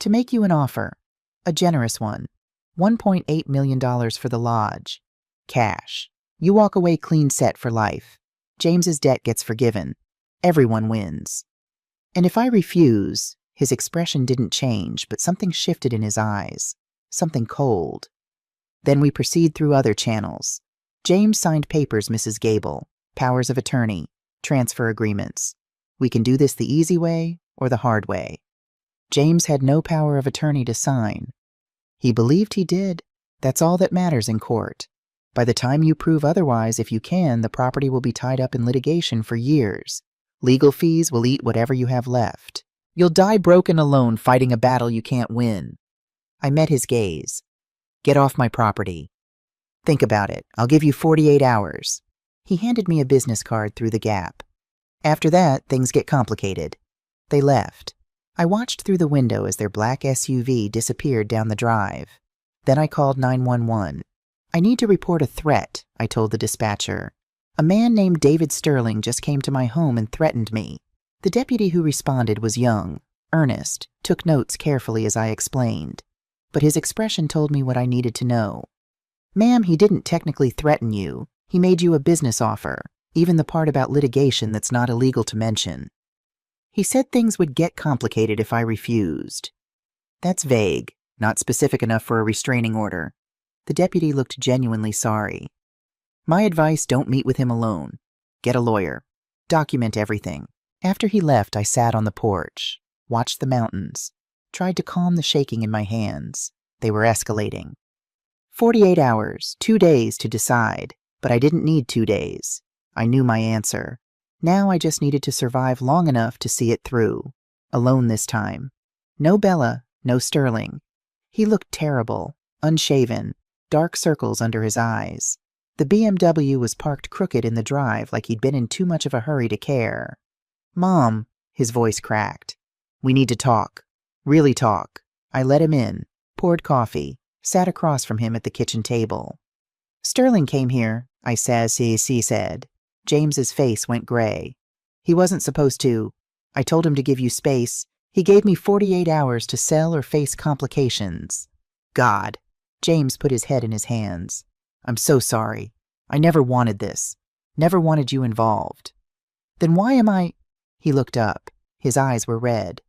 To make you an offer. A generous one. $1.8 million for the lodge. Cash. You walk away clean set for life. James's debt gets forgiven. Everyone wins. And if I refuse, his expression didn't change, but something shifted in his eyes. Something cold. Then we proceed through other channels. James signed papers, Mrs. Gable. Powers of attorney. Transfer agreements. We can do this the easy way or the hard way. James had no power of attorney to sign. He believed he did. That's all that matters in court. By the time you prove otherwise, if you can, the property will be tied up in litigation for years. Legal fees will eat whatever you have left. You'll die broken alone fighting a battle you can't win. I met his gaze. Get off my property. Think about it. I'll give you 48 hours. He handed me a business card through the gap. After that, things get complicated. They left. I watched through the window as their black SUV disappeared down the drive. Then I called 911. I need to report a threat, I told the dispatcher. A man named David Sterling just came to my home and threatened me. The deputy who responded was young, earnest, took notes carefully as I explained. But his expression told me what I needed to know. Ma'am, he didn't technically threaten you. He made you a business offer, even the part about litigation that's not illegal to mention. He said things would get complicated if I refused. That's vague, not specific enough for a restraining order. The deputy looked genuinely sorry. My advice, don't meet with him alone. Get a lawyer. Document everything. After he left, I sat on the porch, watched the mountains, tried to calm the shaking in my hands. They were escalating. 48 hours, 2 days to decide, but I didn't need 2 days. I knew my answer. Now I just needed to survive long enough to see it through. Alone this time. No Bella, no Sterling. He looked terrible, unshaven, dark circles under his eyes. The BMW was parked crooked in the drive like he'd been in too much of a hurry to care. Mom, his voice cracked. We need to talk. Really talk. I let him in, poured coffee, sat across from him at the kitchen table. Sterling came here, I said. James's face went gray. He wasn't supposed to. I told him to give you space. He gave me 48 hours to sell or face complications. God. James put his head in his hands. I'm so sorry. I never wanted this. Never wanted you involved. Then why am I... He looked up. His eyes were red.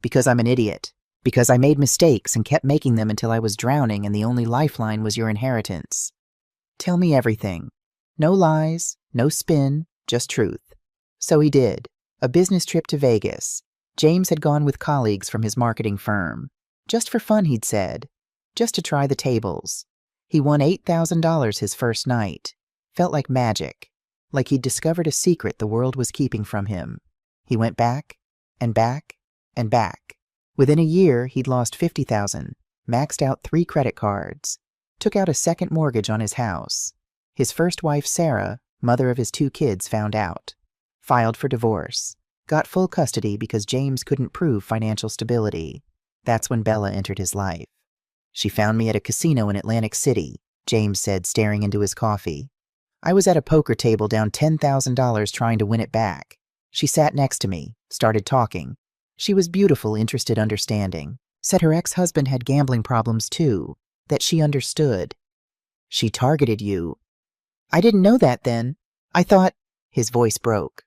Because I'm an idiot. Because I made mistakes and kept making them until I was drowning and the only lifeline was your inheritance. Tell me everything. No lies, no spin, just truth. So he did. A business trip to Vegas. James had gone with colleagues from his marketing firm. Just for fun, he'd said. Just to try the tables. He won $8,000 his first night. Felt like magic. Like he'd discovered a secret the world was keeping from him. He went back, and back, and back. Within a year, he'd lost $50,000, maxed out 3 credit cards, took out a second mortgage on his house. His first wife, Sarah, mother of his 2 kids, found out. Filed for divorce. Got full custody because James couldn't prove financial stability. That's when Bella entered his life. She found me at a casino in Atlantic City, James said, staring into his coffee. I was at a poker table down $10,000 trying to win it back. She sat next to me, started talking. She was beautiful, interested, understanding. Said her ex-husband had gambling problems too, that she understood. She targeted you. I didn't know that then. I thought... His voice broke.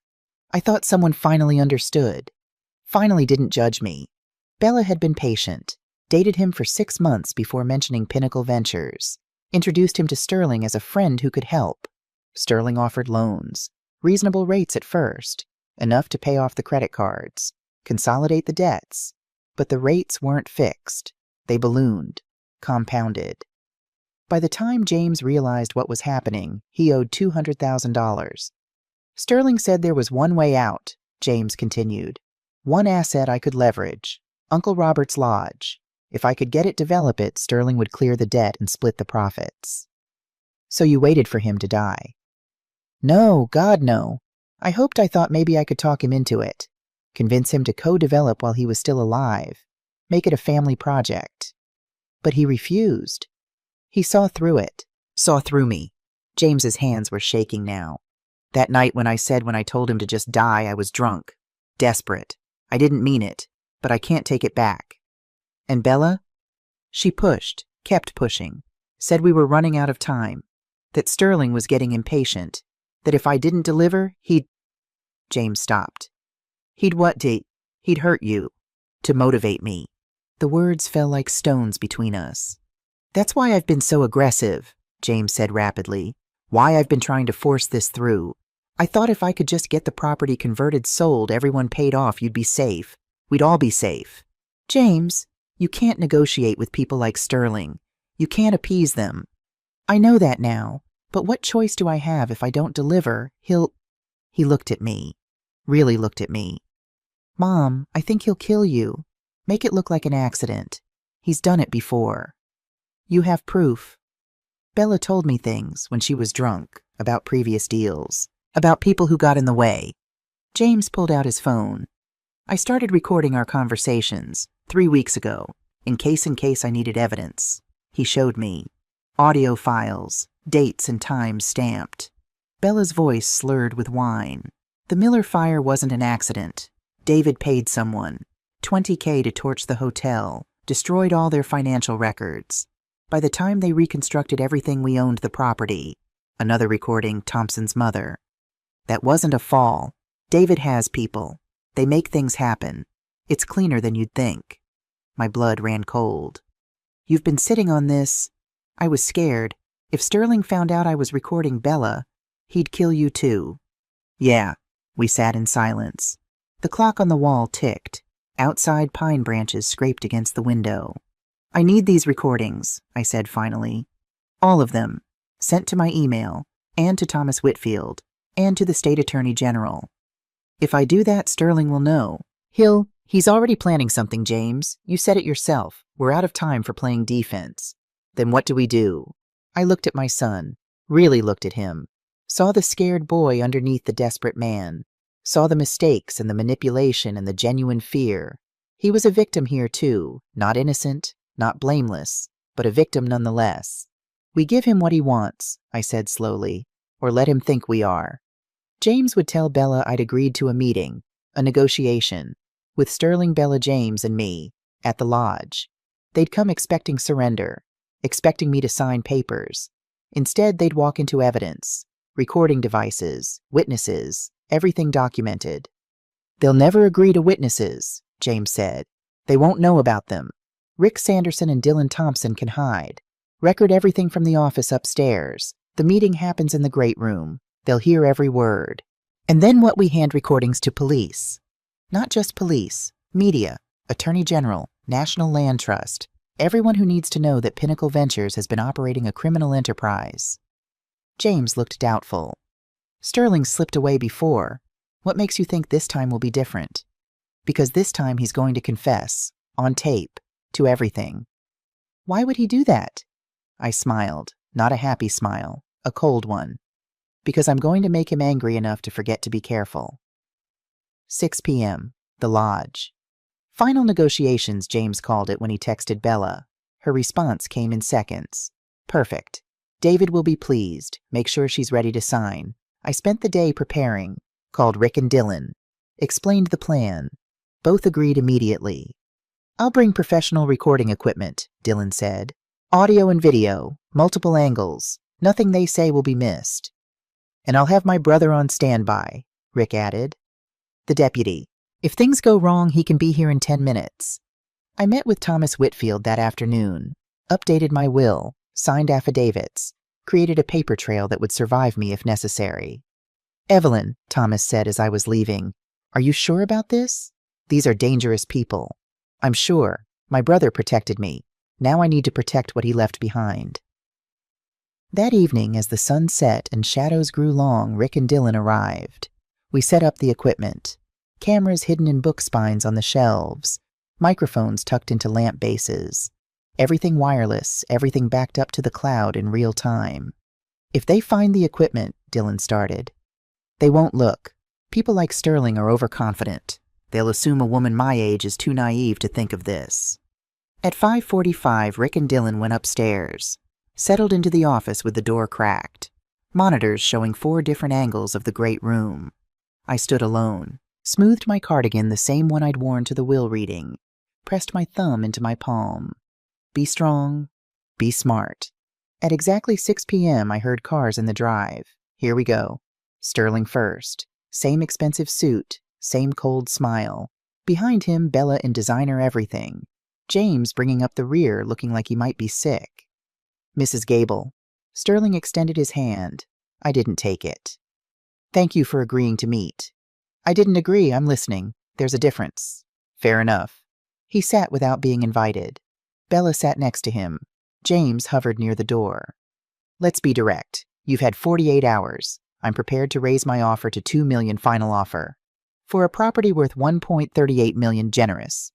I thought someone finally understood. Finally didn't judge me. Bella had been patient. Dated him for 6 months before mentioning Pinnacle Ventures. Introduced him to Sterling as a friend who could help. Sterling offered loans. Reasonable rates at first. Enough to pay off the credit cards. Consolidate the debts. But the rates weren't fixed. They ballooned. Compounded. By the time James realized what was happening, he owed $200,000. Sterling said there was one way out, James continued. One asset I could leverage. Uncle Robert's lodge. If I could get it, develop it, Sterling would clear the debt and split the profits. So you waited for him to die? No, God, no. I thought maybe I could talk him into it. Convince him to co-develop while he was still alive. Make it a family project. But he refused. He saw through it. Saw through me. James's hands were shaking now. That night when I told him to just die, I was drunk. Desperate. I didn't mean it, but I can't take it back. And Bella? She pushed, kept pushing, said we were running out of time, that Sterling was getting impatient, that if I didn't deliver, he'd... James stopped. He'd what, he'd hurt you, to motivate me. The words fell like stones between us. That's why I've been so aggressive, James said rapidly. Why I've been trying to force this through. I thought if I could just get the property converted, sold, everyone paid off, you'd be safe. We'd all be safe. James, you can't negotiate with people like Sterling. You can't appease them. I know that now, but what choice do I have if I don't deliver? He looked at me. Really looked at me. Mom, I think he'll kill you. Make it look like an accident. He's done it before. You have proof. Bella told me things when she was drunk about previous deals, about people who got in the way. James pulled out his phone. I started recording our conversations 3 weeks ago, in case I needed evidence. He showed me. Audio files, dates and times stamped. Bella's voice slurred with wine. The Miller fire wasn't an accident. David paid someone. $20,000 to torch the hotel, destroyed all their financial records. By the time they reconstructed everything, we owned the property. Another recording, Thompson's mother. That wasn't a fall. David has people. They make things happen. It's cleaner than you'd think. My blood ran cold. You've been sitting on this. I was scared. If Sterling found out I was recording Bella, he'd kill you too. Yeah, we sat in silence. The clock on the wall ticked. Outside, pine branches scraped against the window. I need these recordings, I said finally. All of them. Sent to my email, and to Thomas Whitfield, and to the State Attorney General. If I do that, Sterling will know. He's already planning something, James. You said it yourself. We're out of time for playing defense. Then what do we do? I looked at my son, really looked at him. Saw the scared boy underneath the desperate man. Saw the mistakes and the manipulation and the genuine fear. He was a victim here too, not innocent, not blameless, but a victim nonetheless. We give him what he wants, I said slowly, or let him think we are. James would tell Bella I'd agreed to a meeting, a negotiation, with Sterling, Bella, James, and me, at the lodge. They'd come expecting surrender, expecting me to sign papers. Instead, they'd walk into evidence, recording devices, witnesses, everything documented. They'll never agree to witnesses, James said. They won't know about them. Rick Sanderson and Dylan Thompson can hide. Record everything from the office upstairs. The meeting happens in the great room. They'll hear every word. And then what? We hand recordings to police. Not just police, media, Attorney General, National Land Trust, everyone who needs to know that Pinnacle Ventures has been operating a criminal enterprise. James looked doubtful. Sterling slipped away before. What makes you think this time will be different? Because this time he's going to confess, on tape, to everything. Why would he do that? I smiled, not a happy smile, a cold one. Because I'm going to make him angry enough to forget to be careful. 6 p.m., the lodge. Final negotiations, James called it when he texted Bella. Her response came in seconds. Perfect. David will be pleased. Make sure she's ready to sign. I spent the day preparing. Called Rick and Dylan. Explained the plan. Both agreed immediately. I'll bring professional recording equipment, Dylan said. Audio and video, multiple angles. Nothing they say will be missed. And I'll have my brother on standby, Rick added. The deputy. If things go wrong, he can be here in 10 minutes. I met with Thomas Whitfield that afternoon, updated my will, signed affidavits, created a paper trail that would survive me if necessary. Evelyn, Thomas said as I was leaving, are you sure about this? These are dangerous people. I'm sure. My brother protected me. Now I need to protect what he left behind. That evening, as the sun set and shadows grew long, Rick and Dylan arrived. We set up the equipment. Cameras hidden in book spines on the shelves. Microphones tucked into lamp bases. Everything wireless, everything backed up to the cloud in real time. If they find the equipment, Dylan started. They won't look. People like Sterling are overconfident. They'll assume a woman my age is too naive to think of this. At 5:45, Rick and Dylan went upstairs. Settled into the office with the door cracked. Monitors showing 4 different angles of the great room. I stood alone. Smoothed my cardigan, the same one I'd worn to the will reading. Pressed my thumb into my palm. Be strong. Be smart. At exactly 6 p.m., I heard cars in the drive. Here we go. Sterling first. Same expensive suit. Same cold smile. Behind him, Bella in designer everything. James bringing up the rear, looking like he might be sick. Mrs. Gable. Sterling extended his hand. I didn't take it. Thank you for agreeing to meet. I didn't agree, I'm listening. There's a difference. Fair enough. He sat without being invited. Bella sat next to him. James hovered near the door. Let's be direct. You've had 48 hours. I'm prepared to raise my offer to $2 million final offer. For a property worth $1.38 million generous.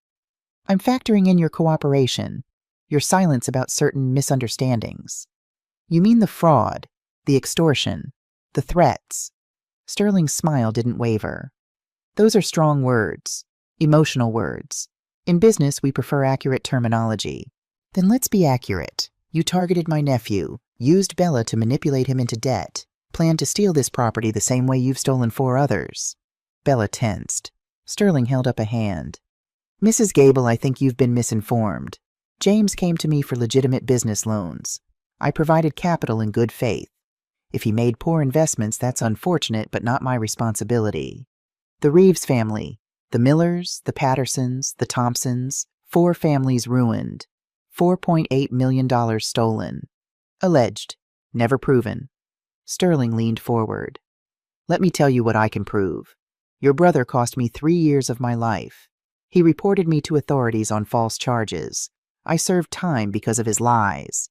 I'm factoring in your cooperation, your silence about certain misunderstandings. You mean the fraud, the extortion, the threats. Sterling's smile didn't waver. Those are strong words, emotional words. In business, we prefer accurate terminology. Then let's be accurate. You targeted my nephew, used Bella to manipulate him into debt, planned to steal this property the same way you've stolen 4 others. Bella tensed. Sterling held up a hand. Mrs. Gable, I think you've been misinformed. James came to me for legitimate business loans. I provided capital in good faith. If he made poor investments, that's unfortunate, but not my responsibility. The Reeves family, the Millers, the Pattersons, the Thompsons, 4 families ruined. $4.8 million stolen. Alleged. Never proven. Sterling leaned forward. Let me tell you what I can prove. Your brother cost me 3 years of my life. He reported me to authorities on false charges. I served time because of his lies.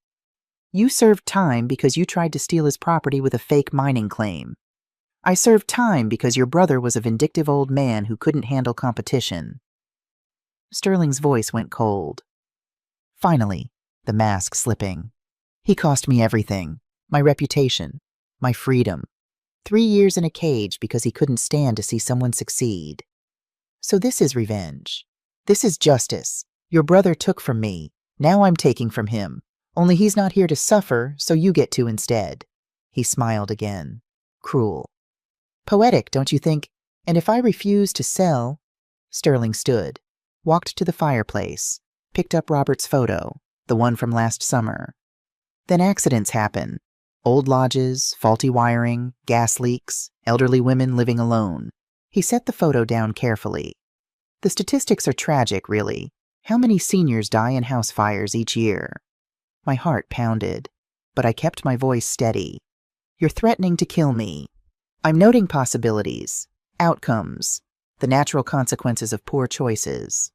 You served time because you tried to steal his property with a fake mining claim. I served time because your brother was a vindictive old man who couldn't handle competition. Sterling's voice went cold. Finally, the mask slipping. He cost me everything. My reputation. My freedom. 3 years in a cage because he couldn't stand to see someone succeed. So this is revenge. This is justice. Your brother took from me. Now I'm taking from him. Only he's not here to suffer, so you get to instead. He smiled again. Cruel. Poetic, don't you think? And if I refuse to sell... Sterling stood, walked to the fireplace, picked up Robert's photo, the one from last summer. Then accidents happen. Old lodges, faulty wiring, gas leaks, elderly women living alone. He set the photo down carefully. The statistics are tragic, really. How many seniors die in house fires each year? My heart pounded, but I kept my voice steady. You're threatening to kill me. I'm noting possibilities, outcomes, the natural consequences of poor choices.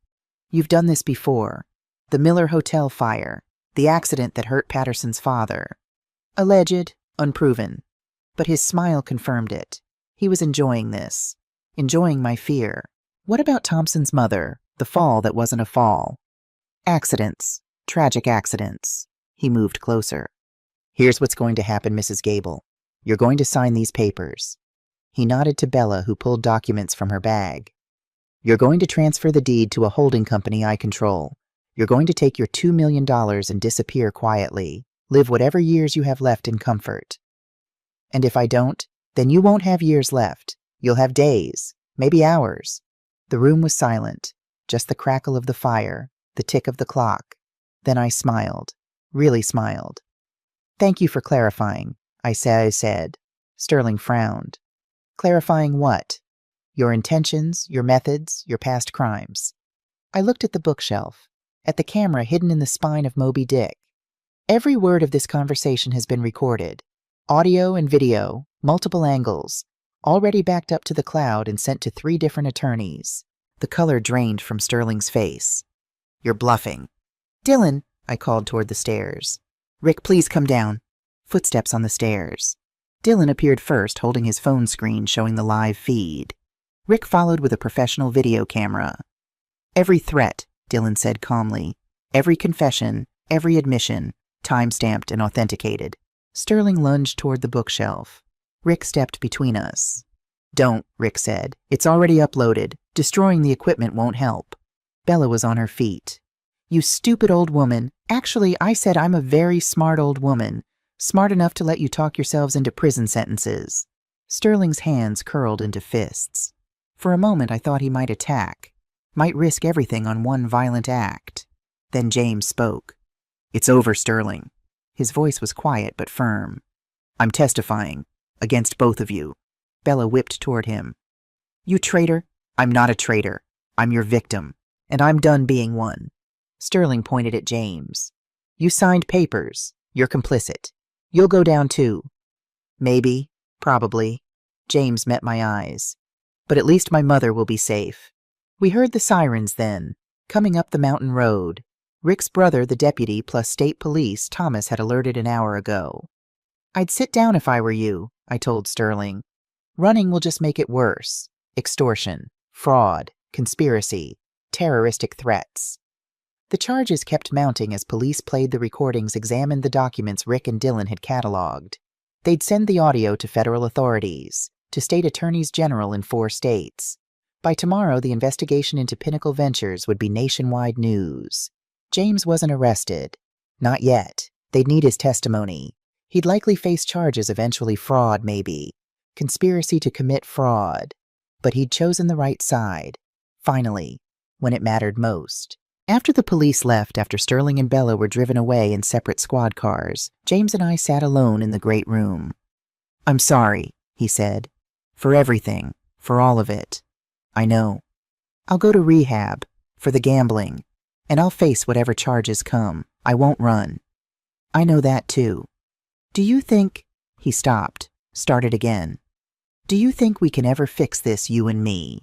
You've done this before. The Miller Hotel fire, the accident that hurt Patterson's father. Alleged, unproven. But his smile confirmed it. He was enjoying this. Enjoying my fear. What about Thompson's mother, the fall that wasn't a fall? Accidents. Tragic accidents. He moved closer. Here's what's going to happen, Mrs. Gable. You're going to sign these papers. He nodded to Bella, who pulled documents from her bag. You're going to transfer the deed to a holding company I control. You're going to take your $2 million and disappear quietly. Live whatever years you have left in comfort. And if I don't, then you won't have years left. You'll have days, maybe hours. The room was silent, just the crackle of the fire, the tick of the clock. Then I smiled, really smiled. Thank you for clarifying, I said. Sterling frowned. Clarifying what? Your intentions, your methods, your past crimes. I looked at the bookshelf, at the camera hidden in the spine of Moby Dick. Every word of this conversation has been recorded. Audio and video, multiple angles, already backed up to the cloud and sent to 3 different attorneys. The color drained from Sterling's face. You're bluffing. Dylan, I called toward the stairs. Rick, please come down. Footsteps on the stairs. Dylan appeared first, holding his phone screen showing the live feed. Rick followed with a professional video camera. Every threat, Dylan said calmly. Every confession, every admission, time-stamped and authenticated. Sterling lunged toward the bookshelf. Rick stepped between us. Don't, Rick said. It's already uploaded. Destroying the equipment won't help. Bella was on her feet. You stupid old woman. Actually, I said I'm a very smart old woman. Smart enough to let you talk yourselves into prison sentences. Sterling's hands curled into fists. For a moment I thought he might attack. Might risk everything on one violent act. Then James spoke. It's over, Sterling. His voice was quiet but firm. I'm testifying. Against both of you. Bella whipped toward him. You traitor? I'm not a traitor. I'm your victim. And I'm done being one. Sterling pointed at James. You signed papers. You're complicit. You'll go down too. Maybe. Probably. James met my eyes. But at least my mother will be safe. We heard the sirens then, coming up the mountain road. Rick's brother, the deputy, plus state police, Thomas, had alerted an hour ago. I'd sit down if I were you, I told Sterling. Running will just make it worse. Extortion, fraud, conspiracy, terroristic threats. The charges kept mounting as police played the recordings, examined the documents Rick and Dylan had cataloged. They'd send the audio to federal authorities, to state attorneys general in 4 states. By tomorrow, the investigation into Pinnacle Ventures would be nationwide news. James wasn't arrested. Not yet. They'd need his testimony. He'd likely face charges, eventually fraud, maybe. Conspiracy to commit fraud. But he'd chosen the right side. Finally, when it mattered most. After the police left, after Sterling and Bella were driven away in separate squad cars, James and I sat alone in the great room. I'm sorry, he said. For everything. For all of it. I know. I'll go to rehab. For the gambling. And I'll face whatever charges come. I won't run. I know that too. Do you think... He stopped. Started again. Do you think we can ever fix this, you and me?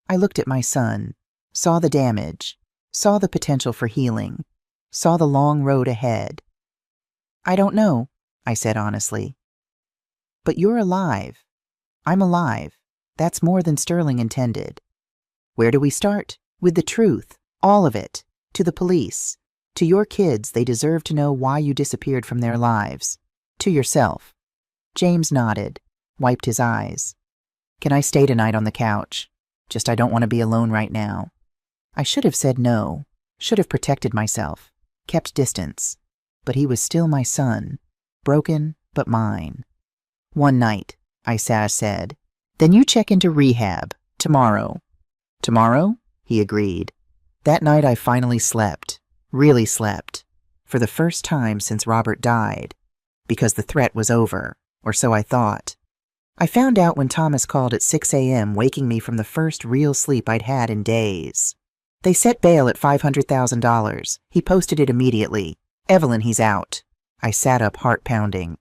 I looked at my son. Saw the damage. Saw the potential for healing. Saw the long road ahead. I don't know, I said honestly. But you're alive. I'm alive. That's more than Sterling intended. Where do we start? With the truth. All of it. To the police. To your kids, they deserve to know why you disappeared from their lives. To yourself. James nodded. Wiped his eyes. Can I stay tonight on the couch? Just I don't want to be alone right now. I should have said no. Should have protected myself. Kept distance. But he was still my son. Broken, but mine. One night, I said. Then you check into rehab. Tomorrow. Tomorrow? He agreed. That night I finally slept. Really slept. For the first time since Robert died. Because the threat was over. Or so I thought. I found out when Thomas called at 6 a.m., waking me from the first real sleep I'd had in days. They set bail at $500,000. He posted it immediately. Evelyn, he's out. I sat up, heart pounding.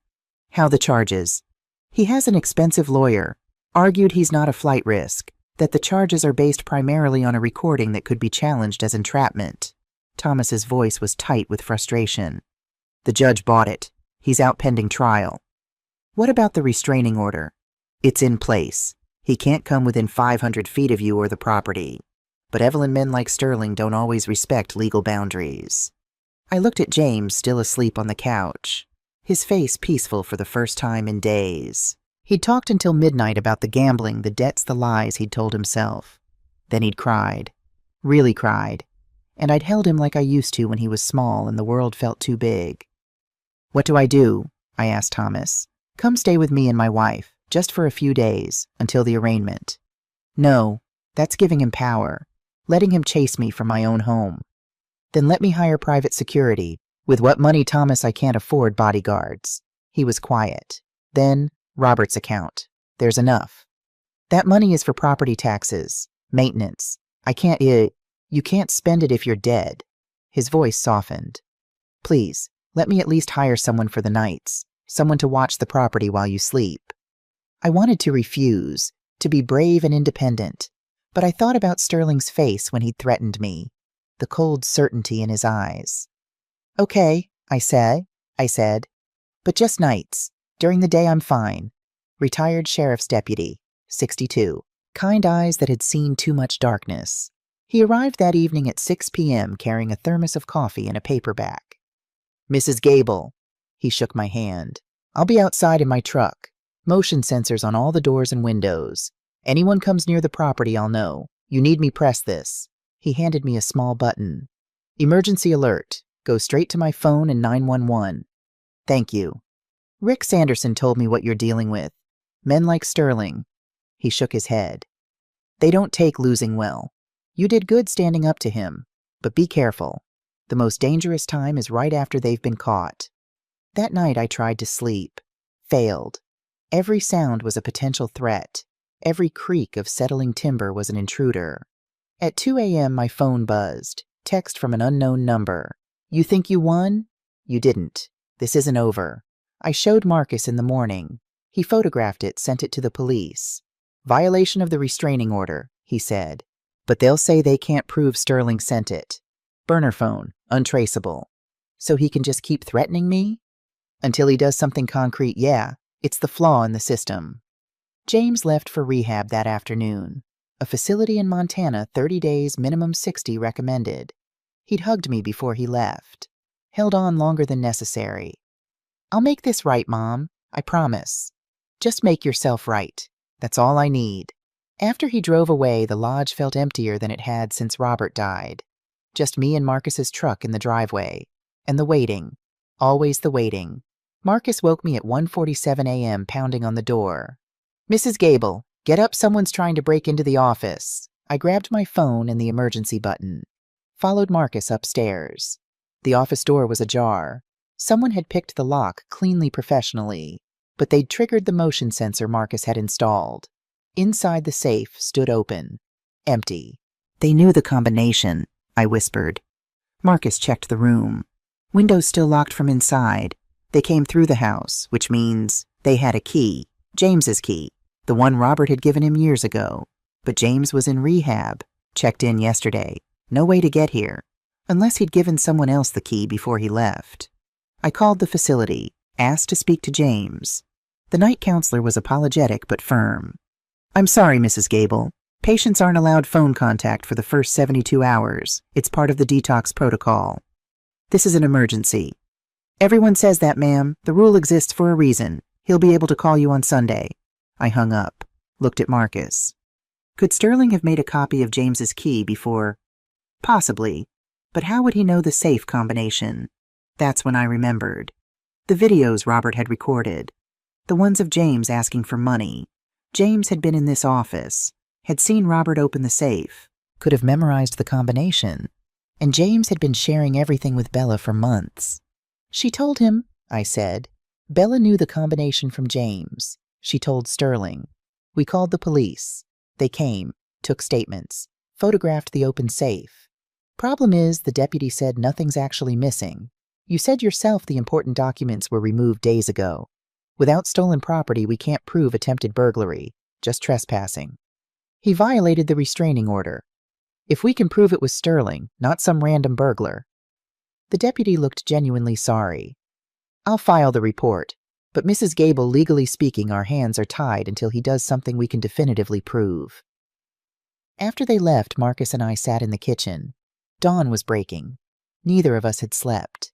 How the charges? He has an expensive lawyer. Argued he's not a flight risk. That the charges are based primarily on a recording that could be challenged as entrapment. Thomas's voice was tight with frustration. The judge bought it. He's out pending trial. What about the restraining order? It's in place. He can't come within 500 feet of you or the property. But Evelyn men like Sterling don't always respect legal boundaries. I looked at James, still asleep on the couch. His face peaceful for the first time in days. He'd talked until midnight about the gambling, the debts, the lies he'd told himself. Then he'd cried. Really cried. And I'd held him like I used to when he was small and the world felt too big. What do? I asked Thomas. Come stay with me and my wife, just for a few days, until the arraignment. No, that's giving him power. Letting him chase me from my own home. Then let me hire private security. With what money, Thomas? I can't afford bodyguards. He was quiet. Then, Robert's account. There's enough. That money is for property taxes, maintenance. You can't spend it if you're dead. His voice softened. Please, let me at least hire someone for the nights. Someone to watch the property while you sleep. I wanted to refuse, to be brave and independent. But I thought about Sterling's face when he'd threatened me, the cold certainty in his eyes. Okay, I said, but just nights. During the day I'm fine. Retired sheriff's deputy, 62. Kind eyes that had seen too much darkness. He arrived that evening at 6 p.m. carrying a thermos of coffee and a paperback. Mrs. Gable. He shook my hand. I'll be outside in my truck. Motion sensors on all the doors and windows. Anyone comes near the property, I'll know. You need me, press this. He handed me a small button. Emergency alert. Go straight to my phone and 911. Thank you. Rick Sanderson told me what you're dealing with. Men like Sterling. He shook his head. They don't take losing well. You did good standing up to him. But be careful. The most dangerous time is right after they've been caught. That night I tried to sleep. Failed. Every sound was a potential threat. Every creak of settling timber was an intruder. At 2 a.m. my phone buzzed. Text from an unknown number. You think you won? You didn't. This isn't over. I showed Marcus in the morning. He photographed it, sent it to the police. Violation of the restraining order, he said. But they'll say they can't prove Sterling sent it. Burner phone, untraceable. So he can just keep threatening me? Until he does something concrete, yeah. It's the flaw in the system. James left for rehab that afternoon. A facility in Montana, 30 days, minimum 60 recommended. He'd hugged me before he left. Held on longer than necessary. I'll make this right, Mom. I promise. Just make yourself right. That's all I need. After he drove away, the lodge felt emptier than it had since Robert died. Just me and Marcus's truck in the driveway. And the waiting. Always the waiting. Marcus woke me at 1:47 a.m. pounding on the door. Mrs. Gable, get up, someone's trying to break into the office. I grabbed my phone and the emergency button. Followed Marcus upstairs. The office door was ajar. Someone had picked the lock cleanly professionally, but they'd triggered the motion sensor Marcus had installed. Inside the safe stood open. Empty. They knew the combination, I whispered. Marcus checked the room. Windows still locked from inside. They came through the house, which means they had a key. James's key. The one Robert had given him years ago. But James was in rehab. Checked in yesterday. No way to get here. Unless he'd given someone else the key before he left. I called the facility. Asked to speak to James. The night counselor was apologetic but firm. I'm sorry, Mrs. Gable. Patients aren't allowed phone contact for the first 72 hours. It's part of the detox protocol. This is an emergency. Everyone says that, ma'am. The rule exists for a reason. He'll be able to call you on Sunday. I hung up. Looked at Marcus. Could Sterling have made a copy of James's key before? Possibly. But how would he know the safe combination? That's when I remembered. The videos Robert had recorded. The ones of James asking for money. James had been in this office. Had seen Robert open the safe. Could have memorized the combination. And James had been sharing everything with Bella for months. She told him, I said. Bella knew the combination from James. She told Sterling. We called the police. They came, took statements, photographed the open safe. Problem is, the deputy said nothing's actually missing. You said yourself the important documents were removed days ago. Without stolen property, we can't prove attempted burglary, just trespassing. He violated the restraining order. If we can prove it was Sterling, not some random burglar. The deputy looked genuinely sorry. I'll file the report, but Mrs. Gable, legally speaking, our hands are tied until he does something we can definitively prove. After they left, Marcus and I sat in the kitchen. Dawn was breaking. Neither of us had slept.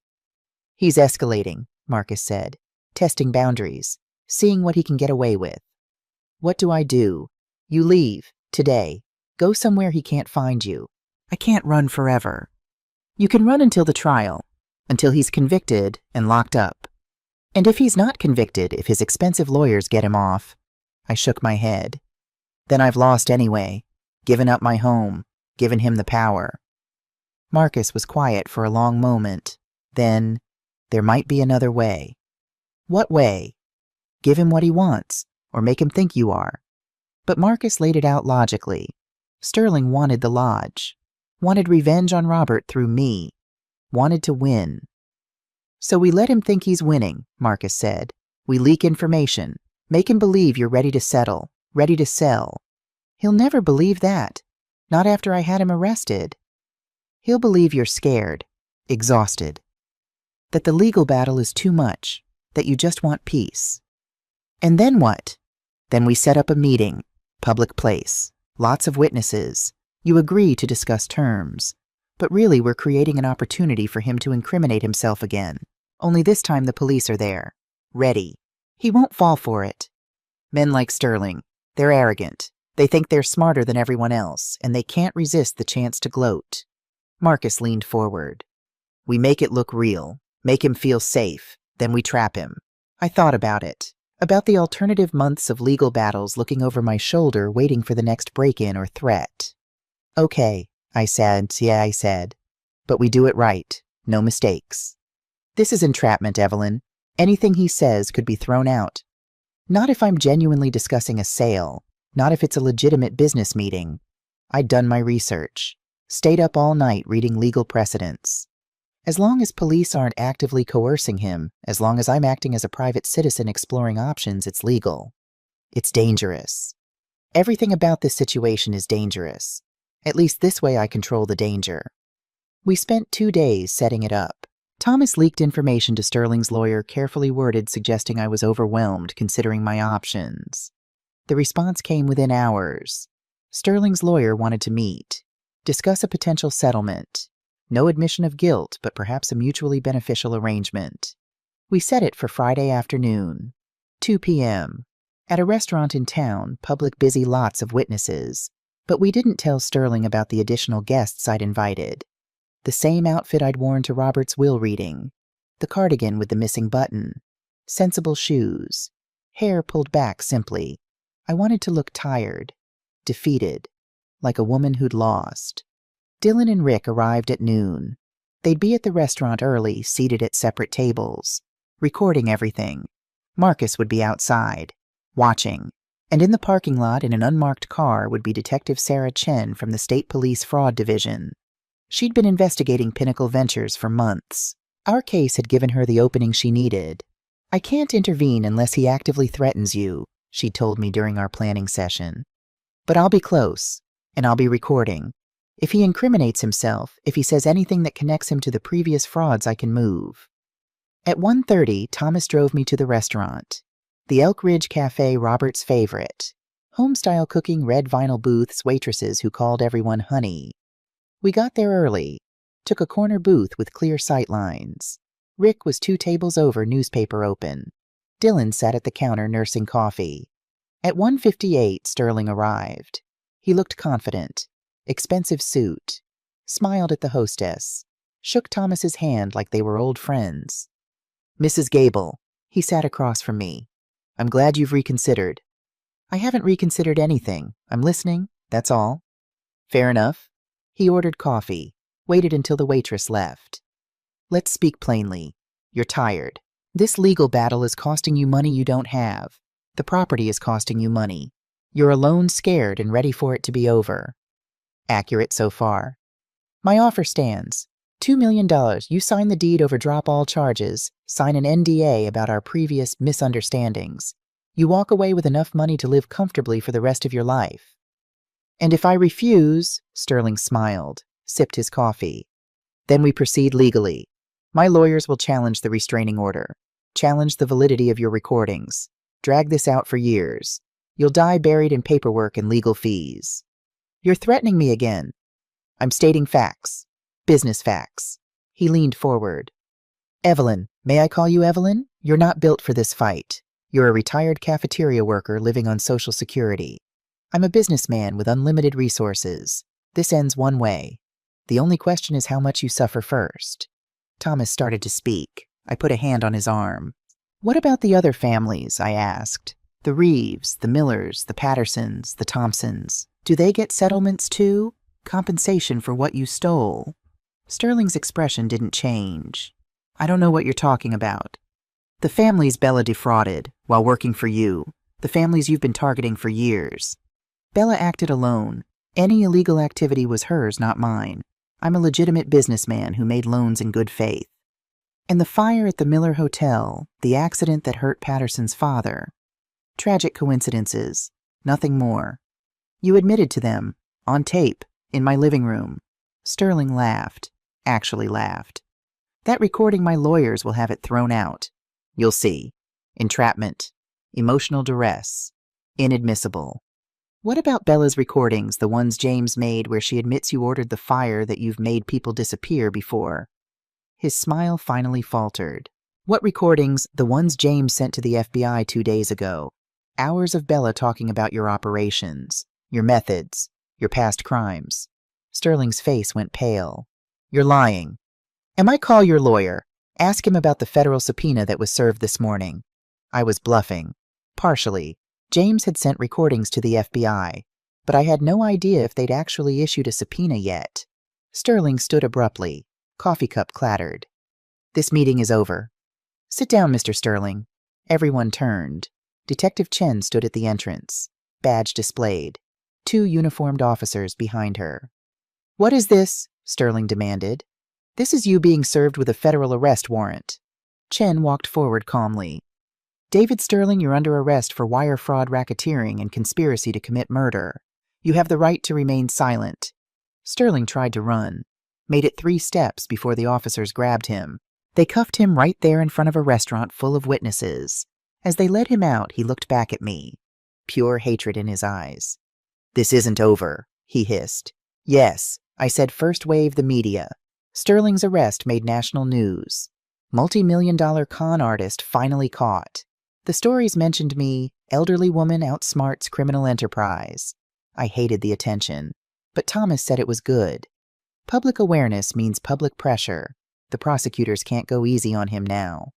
He's escalating, Marcus said, testing boundaries, seeing what he can get away with. What do I do? You leave, today. Go somewhere he can't find you. I can't run forever. You can run until the trial, until he's convicted and locked up. And if he's not convicted, if his expensive lawyers get him off. I shook my head. Then I've lost anyway, given up my home, given him the power. Marcus was quiet for a long moment. Then, there might be another way. What way? Give him what he wants, or make him think you are. But Marcus laid it out logically. Sterling wanted the lodge, wanted revenge on Robert through me, wanted to win. So we let him think he's winning, Marcus said. We leak information, make him believe you're ready to settle, ready to sell. He'll never believe that, not after I had him arrested. He'll believe you're scared, exhausted, that the legal battle is too much, that you just want peace. And then what? Then we set up a meeting, public place, lots of witnesses. You agree to discuss terms. But really we're creating an opportunity for him to incriminate himself again. Only this time the police are there, ready. He won't fall for it. Men like Sterling, they're arrogant. They think they're smarter than everyone else, and they can't resist the chance to gloat. Marcus leaned forward. We make it look real, make him feel safe, then we trap him. I thought about it, about the alternative months of legal battles looking over my shoulder waiting for the next break-in or threat. Okay, I said, but we do it right. No mistakes. This is entrapment, Evelyn. Anything he says could be thrown out. Not if I'm genuinely discussing a sale. Not if it's a legitimate business meeting. I'd done my research. Stayed up all night reading legal precedents. As long as police aren't actively coercing him, as long as I'm acting as a private citizen exploring options, it's legal. It's dangerous. Everything about this situation is dangerous. At least this way I control the danger. We spent 2 days setting it up. Thomas leaked information to Sterling's lawyer, carefully worded, suggesting I was overwhelmed considering my options. The response came within hours. Sterling's lawyer wanted to meet, discuss a potential settlement. No admission of guilt, but perhaps a mutually beneficial arrangement. We set it for Friday afternoon, 2 p.m., at a restaurant in town, public busy, lots of witnesses. But we didn't tell Sterling about the additional guests I'd invited. The same outfit I'd worn to Robert's will reading, the cardigan with the missing button, sensible shoes, hair pulled back simply. I wanted to look tired, defeated, like a woman who'd lost. Dylan and Rick arrived at noon. They'd be at the restaurant early, seated at separate tables, recording everything. Marcus would be outside, watching. And in the parking lot in an unmarked car would be Detective Sarah Chen from the State Police Fraud Division. She'd been investigating Pinnacle Ventures for months. Our case had given her the opening she needed. "I can't intervene unless he actively threatens you," she told me during our planning session. "But I'll be close, and I'll be recording. If he incriminates himself, if he says anything that connects him to the previous frauds, I can move." At 1:30, Thomas drove me to the restaurant. The Elk Ridge Cafe, Robert's favorite. Home-style cooking, red vinyl booths, waitresses who called everyone honey. We got there early, took a corner booth with clear sight lines. Rick was 2 tables over, newspaper open. Dylan sat at the counter nursing coffee. At 1:58, Sterling arrived. He looked confident. Expensive suit. Smiled at the hostess. Shook Thomas's hand like they were old friends. "Mrs. Gable." He sat across from me. "I'm glad you've reconsidered." "I haven't reconsidered anything. I'm listening, that's all." "Fair enough." He ordered coffee, waited until the waitress left. "Let's speak plainly. You're tired. This legal battle is costing you money you don't have. The property is costing you money. You're alone, scared, and ready for it to be over." Accurate so far. "My offer stands. $2 million. You sign the deed over drop all charges, sign an NDA about our previous misunderstandings. You walk away with enough money to live comfortably for the rest of your life." "And if I refuse," Sterling smiled, sipped his coffee. "Then we proceed legally. My lawyers will challenge the restraining order, challenge the validity of your recordings, drag this out for years. You'll die buried in paperwork and legal fees." "You're threatening me again." "I'm stating facts. Business facts." He leaned forward. "Evelyn, may I call you Evelyn? You're not built for this fight. You're a retired cafeteria worker living on Social Security. I'm a businessman with unlimited resources. This ends one way. The only question is how much you suffer first." Thomas started to speak. I put a hand on his arm. "What about the other families?" I asked. "The Reeves, the Millers, the Pattersons, the Thompsons. Do they get settlements too? Compensation for what you stole?" Sterling's expression didn't change. "I don't know what you're talking about." "The families Bella defrauded while working for you. The families you've been targeting for years. Bella acted alone. Any illegal activity was hers, not mine. I'm a legitimate businessman who made loans in good faith. And the fire at the Miller Hotel, the accident that hurt Patterson's father. Tragic coincidences. Nothing more. You admitted to them, on tape, in my living room." Sterling laughed, actually laughed. "That recording, my lawyers will have it thrown out. You'll see. Entrapment. Emotional duress. Inadmissible." "What about Bella's recordings, the ones James made where she admits you ordered the fire that you've made people disappear before?" His smile finally faltered. "What recordings? The ones James sent to the FBI 2 days ago. Hours of Bella talking about your operations, your methods, your past crimes." Sterling's face went pale. "You're lying." "Am I call your lawyer? Ask him about the federal subpoena that was served this morning." I was bluffing. Partially. James had sent recordings to the FBI, but I had no idea if they'd actually issued a subpoena yet. Sterling stood abruptly. Coffee cup clattered. "This meeting is over." "Sit down, Mr. Sterling." Everyone turned. Detective Chen stood at the entrance, badge displayed. 2 uniformed officers behind her. "What is this?" Sterling demanded. "This is you being served with a federal arrest warrant." Chen walked forward calmly. "David Sterling, you're under arrest for wire fraud, racketeering, and conspiracy to commit murder. You have the right to remain silent." Sterling tried to run, made it 3 steps before the officers grabbed him. They cuffed him right there in front of a restaurant full of witnesses. As they led him out, he looked back at me, pure hatred in his eyes. "This isn't over," he hissed. "Yes, I said first wave the media. Sterling's arrest made national news. Multi-million-dollar con artist finally caught. The stories mentioned me, elderly woman outsmarts criminal enterprise. I hated the attention, but Thomas said it was good. Public awareness means public pressure. The prosecutors can't go easy on him now."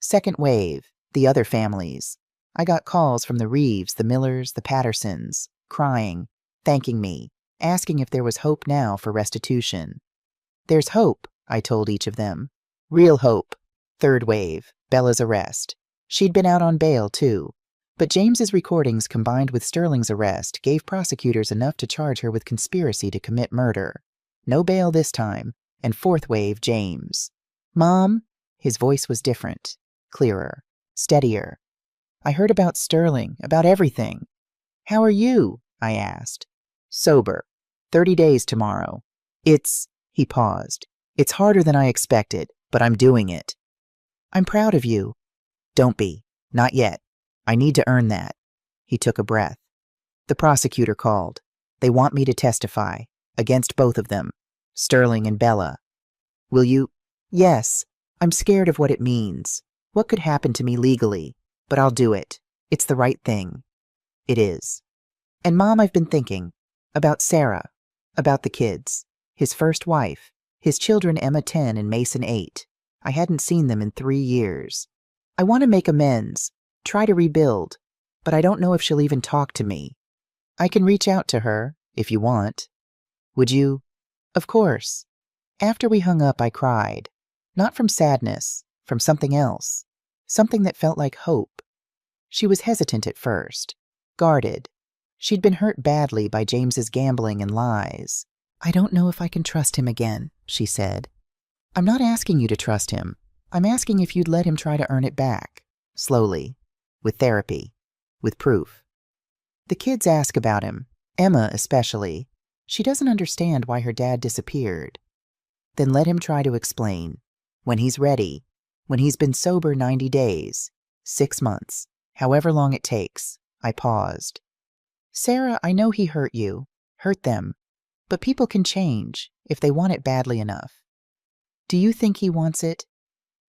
Second wave, the other families. I got calls from the Reeves, the Millers, the Pattersons, crying, thanking me, asking if there was hope now for restitution. "There's hope," I told each of them. "Real hope." Third wave, Bella's arrest. She'd been out on bail, too. But James's recordings combined with Sterling's arrest gave prosecutors enough to charge her with conspiracy to commit murder. No bail this time, and fourth wave, James. "Mom?" His voice was different, clearer, steadier. "I heard about Sterling, about everything." "How are you?" I asked. "Sober. 30 days tomorrow. He paused. "It's harder than I expected, but I'm doing it." "I'm proud of you." "Don't be. Not yet. I need to earn that." He took a breath. The prosecutor called. "They want me to testify. Against both of them. Sterling and Bella." "Will you?" "Yes. I'm scared of what it means. What could happen to me legally? But I'll do it. It's the right thing." "It is." "And Mom, I've been thinking. About Sarah. About the kids. His first wife. His children, Emma 10 and Mason 8. I hadn't seen them in 3 years. I want to make amends. Try to rebuild. But I don't know if she'll even talk to me. I can reach out to her, if you want." "Would you?" "Of course." After we hung up, I cried. Not from sadness, from something else. Something that felt like hope. She was hesitant at first. Guarded. She'd been hurt badly by James's gambling and lies. "I don't know if I can trust him again," she said. "I'm not asking you to trust him. I'm asking if you'd let him try to earn it back. Slowly. With therapy. With proof." "The kids ask about him. Emma especially. She doesn't understand why her dad disappeared." "Then let him try to explain. When he's ready. When he's been sober 90 days. 6 months. However long it takes." I paused. "Sarah, I know he hurt you. Hurt them. But people can change, if they want it badly enough. Do you think he wants it?"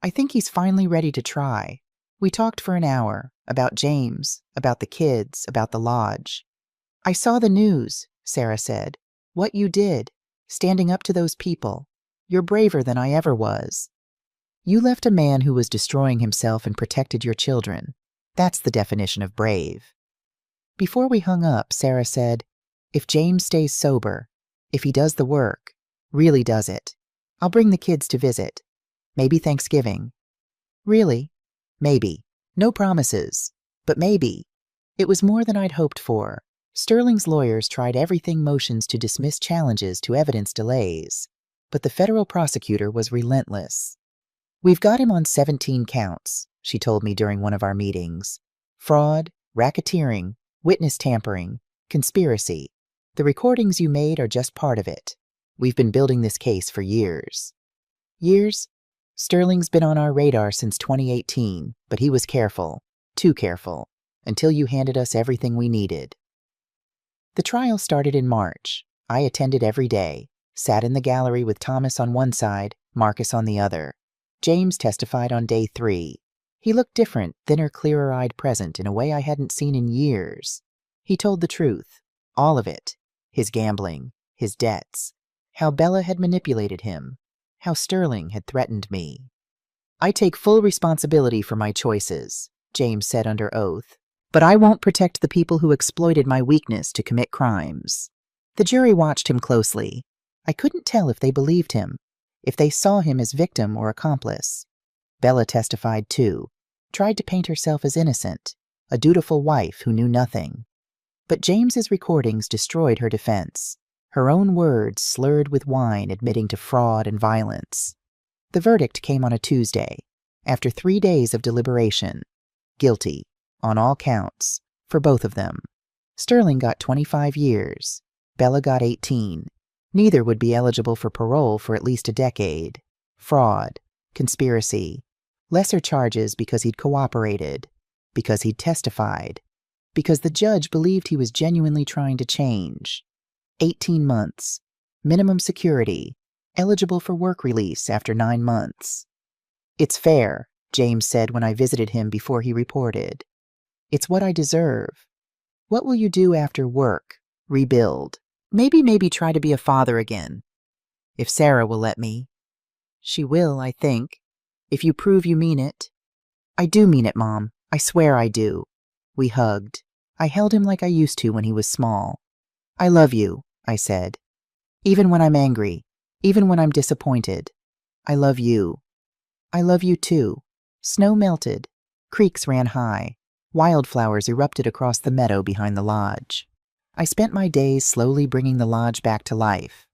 "I think he's finally ready to try. We talked for an hour. About James. About the kids. About the lodge." "I saw the news," Sarah said. "What you did. Standing up to those people. You're braver than I ever was. You left a man who was destroying himself and protected your children. That's the definition of brave." Before we hung up, Sarah said, "If James stays sober, if he does the work, really does it, I'll bring the kids to visit. Maybe Thanksgiving." "Really?" "Maybe. No promises. But maybe." It was more than I'd hoped for. Sterling's lawyers tried everything motions to dismiss challenges to evidence delays. But the federal prosecutor was relentless. "We've got him on 17 counts, she told me during one of our meetings. Fraud, racketeering, witness tampering, conspiracy. The recordings you made are just part of it. We've been building this case for years." "Years?" "Sterling's been on our radar since 2018, but he was careful, too careful, until you handed us everything we needed." The trial started in March. I attended every day, sat in the gallery with Thomas on one side, Marcus on the other. James testified on day 3. He looked different, thinner, clearer-eyed present in a way I hadn't seen in years. He told the truth, all of it. His gambling, his debts, how Bella had manipulated him, how Sterling had threatened me. "I take full responsibility for my choices," James said under oath, "but I won't protect the people who exploited my weakness to commit crimes." The jury watched him closely. I couldn't tell if they believed him. if they saw him as victim or accomplice. Bella testified too, tried to paint herself as innocent, a dutiful wife who knew nothing. But James's recordings destroyed her defense, her own words slurred with wine admitting to fraud and violence. The verdict came on a Tuesday, after 3 days of deliberation. Guilty, on all counts, for both of them. Sterling got 25 years. Bella got 18. Neither would be eligible for parole for at least a decade. Fraud, conspiracy, lesser charges because he'd cooperated, because he'd testified, because the judge believed he was genuinely trying to change. 18 months, minimum security, eligible for work release after 9 months. "It's fair," James said when I visited him before he reported. "It's what I deserve. What will you do after work? Rebuild. Maybe try to be a father again. If Sarah will let me." "She will, I think. If you prove you mean it." "I do mean it, Mom. I swear I do." We hugged. I held him like I used to when he was small. "I love you," I said. "Even when I'm angry. Even when I'm disappointed. I love you." "I love you too." Snow melted. Creeks ran high. Wildflowers erupted across the meadow behind the lodge. I spent my days slowly bringing the lodge back to life.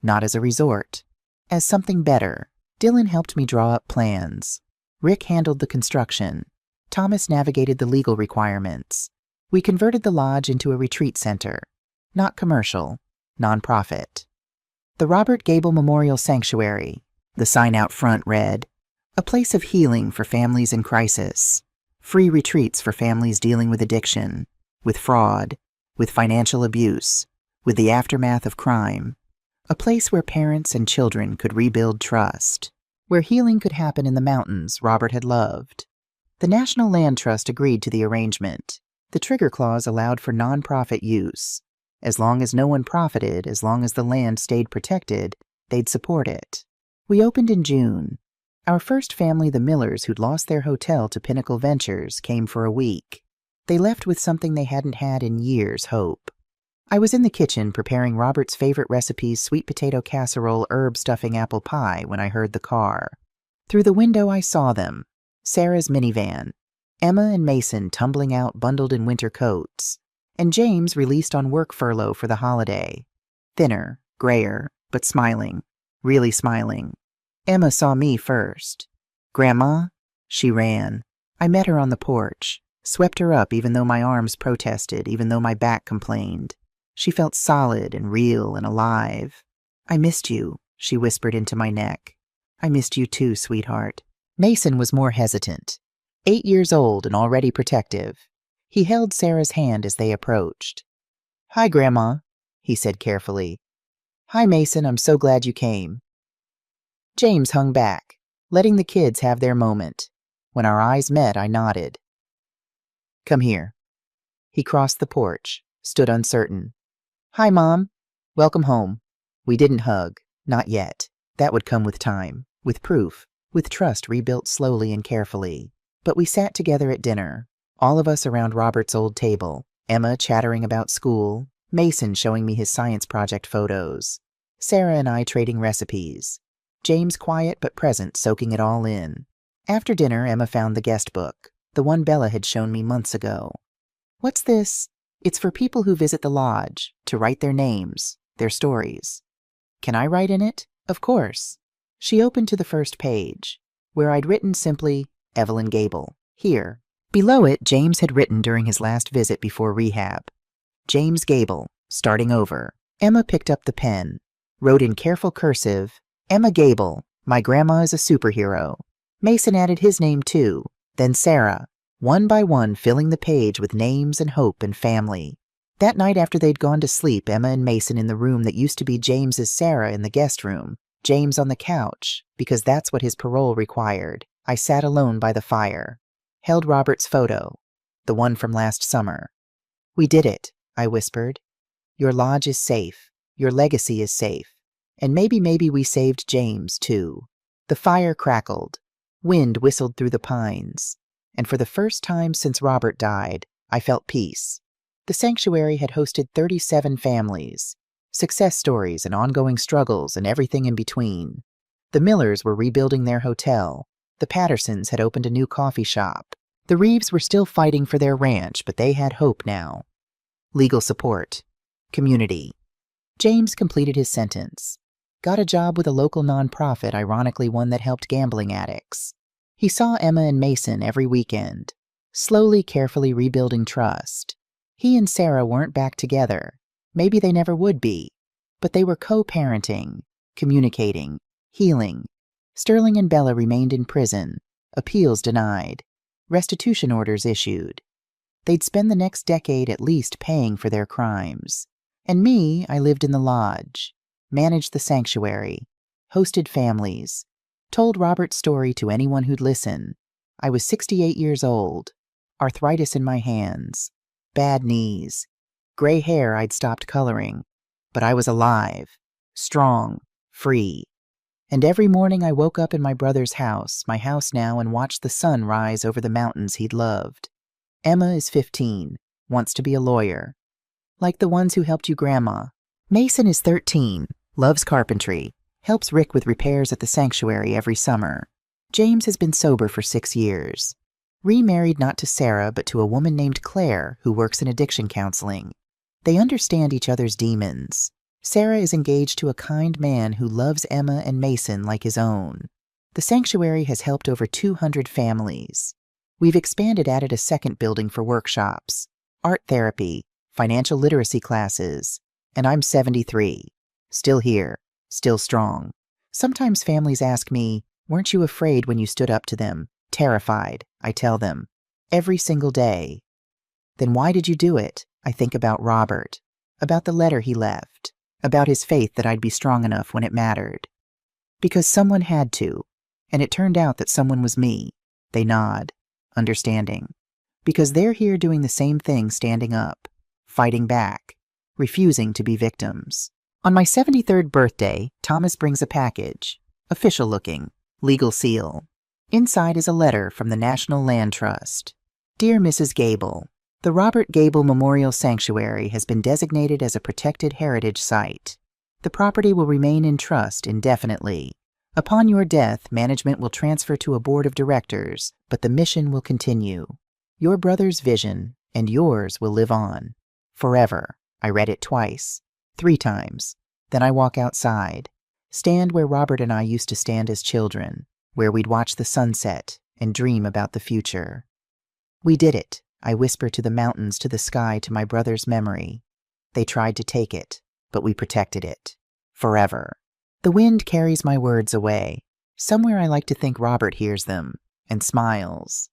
Not as a resort. As something better. Dylan helped me draw up plans. Rick handled the construction. Thomas navigated the legal requirements. We converted the lodge into a retreat center. Not commercial. Nonprofit. The Robert Gable Memorial Sanctuary. The sign out front read, "A place of healing for families in crisis. Free retreats for families dealing with addiction, with fraud, with financial abuse, with the aftermath of crime. A place where parents and children could rebuild trust. Where healing could happen in the mountains Robert had loved." The National Land Trust agreed to the arrangement. The trigger clause allowed for nonprofit use. As long as no one profited, as long as the land stayed protected, they'd support it. We opened in June. Our first family, the Millers, who'd lost their hotel to Pinnacle Ventures, came for a week. They left with something they hadn't had in years, hope. I was in the kitchen preparing Robert's favorite recipe's sweet potato casserole herb stuffing apple pie when I heard the car. Through the window I saw them. Sarah's minivan. Emma and Mason tumbling out bundled in winter coats. And James released on work furlough for the holiday. Thinner, grayer, but smiling. Really smiling. Emma saw me first. "Grandma?" She ran. I met her on the porch. Swept her up even though my arms protested, even though my back complained. She felt solid and real and alive. "I missed you," she whispered into my neck. "I missed you too, sweetheart." Mason was more hesitant. 8 years old and already protective. He held Sarah's hand as they approached. "Hi, Grandma," he said carefully. "Hi, Mason, I'm so glad you came." James hung back, letting the kids have their moment. When our eyes met, I nodded. "Come here." He crossed the porch, stood uncertain. "Hi, Mom. Welcome home." We didn't hug, not yet. That would come with time, with proof, with trust rebuilt slowly and carefully. But we sat together at dinner, all of us around Robert's old table, Emma chattering about school, Mason showing me his science project photos, Sarah and I trading recipes, James quiet but present, soaking it all in. After dinner, Emma found the guest book, the one Bella had shown me months ago. "What's this?" "It's for people who visit the lodge, to write their names, their stories." "Can I write in it?" "Of course." She opened to the first page, where I'd written simply, "Evelyn Gable, here." Below it, James had written during his last visit before rehab. "James Gable, starting over." Emma picked up the pen, wrote in careful cursive, "Emma Gable, my grandma is a superhero." Mason added his name too, then Sarah, one by one filling the page with names and hope and family. That night after they'd gone to sleep, Emma and Mason in the room that used to be James's Sarah in the guest room, James on the couch, because that's what his parole required. I sat alone by the fire, held Robert's photo, the one from last summer. "We did it," I whispered. "Your lodge is safe. Your legacy is safe. And maybe we saved James, too." The fire crackled. Wind whistled through the pines. And for the first time since Robert died, I felt peace. The sanctuary had hosted 37 families, success stories and ongoing struggles and everything in between. The Millers were rebuilding their hotel. The Pattersons had opened a new coffee shop. The Reeves were still fighting for their ranch, but they had hope now. Legal support. Community. James completed his sentence. Got a job with a local nonprofit, ironically one that helped gambling addicts. He saw Emma and Mason every weekend, slowly, carefully rebuilding trust. He and Sarah weren't back together. Maybe they never would be. But they were co-parenting, communicating, healing. Sterling and Bella remained in prison, appeals denied, restitution orders issued. They'd spend the next decade at least paying for their crimes. And me, I lived in the lodge, managed the sanctuary, hosted families, told Robert's story to anyone who'd listen. I was 68 years old, arthritis in my hands, bad knees, gray hair I'd stopped coloring, but I was alive, strong, free. And every morning I woke up in my brother's house, my house now, and watched the sun rise over the mountains he'd loved. Emma is 15, wants to be a lawyer, like the ones who helped you, Grandma. Mason is 13, loves carpentry, helps Rick with repairs at the sanctuary every summer. James has been sober for 6 years. Remarried not to Sarah, but to a woman named Claire who works in addiction counseling. They understand each other's demons. Sarah is engaged to a kind man who loves Emma and Mason like his own. The sanctuary has helped over 200 families. We've added a second building for workshops, art therapy, financial literacy classes, and I'm 73. Still here, still strong. Sometimes families ask me, weren't you afraid when you stood up to them? Terrified, I tell them. Every single day. Then why did you do it? I think about Robert, about the letter he left, about his faith that I'd be strong enough when it mattered. Because someone had to, and it turned out that someone was me. They nod, understanding. Because they're here doing the same thing, standing up, fighting back, refusing to be victims. On my 73rd birthday, Thomas brings a package, official looking, legal seal. Inside is a letter from the National Land Trust. Dear Mrs. Gable, the Robert Gable Memorial Sanctuary has been designated as a protected heritage site. The property will remain in trust indefinitely. Upon your death, management will transfer to a board of directors, but the mission will continue. Your brother's vision and yours will live on. Forever. I read it twice, 3 times. Then I walk outside, stand where Robert and I used to stand as children, where we'd watch the sunset and dream about the future. We did it, I whisper to the mountains, to the sky, to my brother's memory. They tried to take it, but we protected it. Forever. The wind carries my words away. Somewhere I like to think Robert hears them and smiles.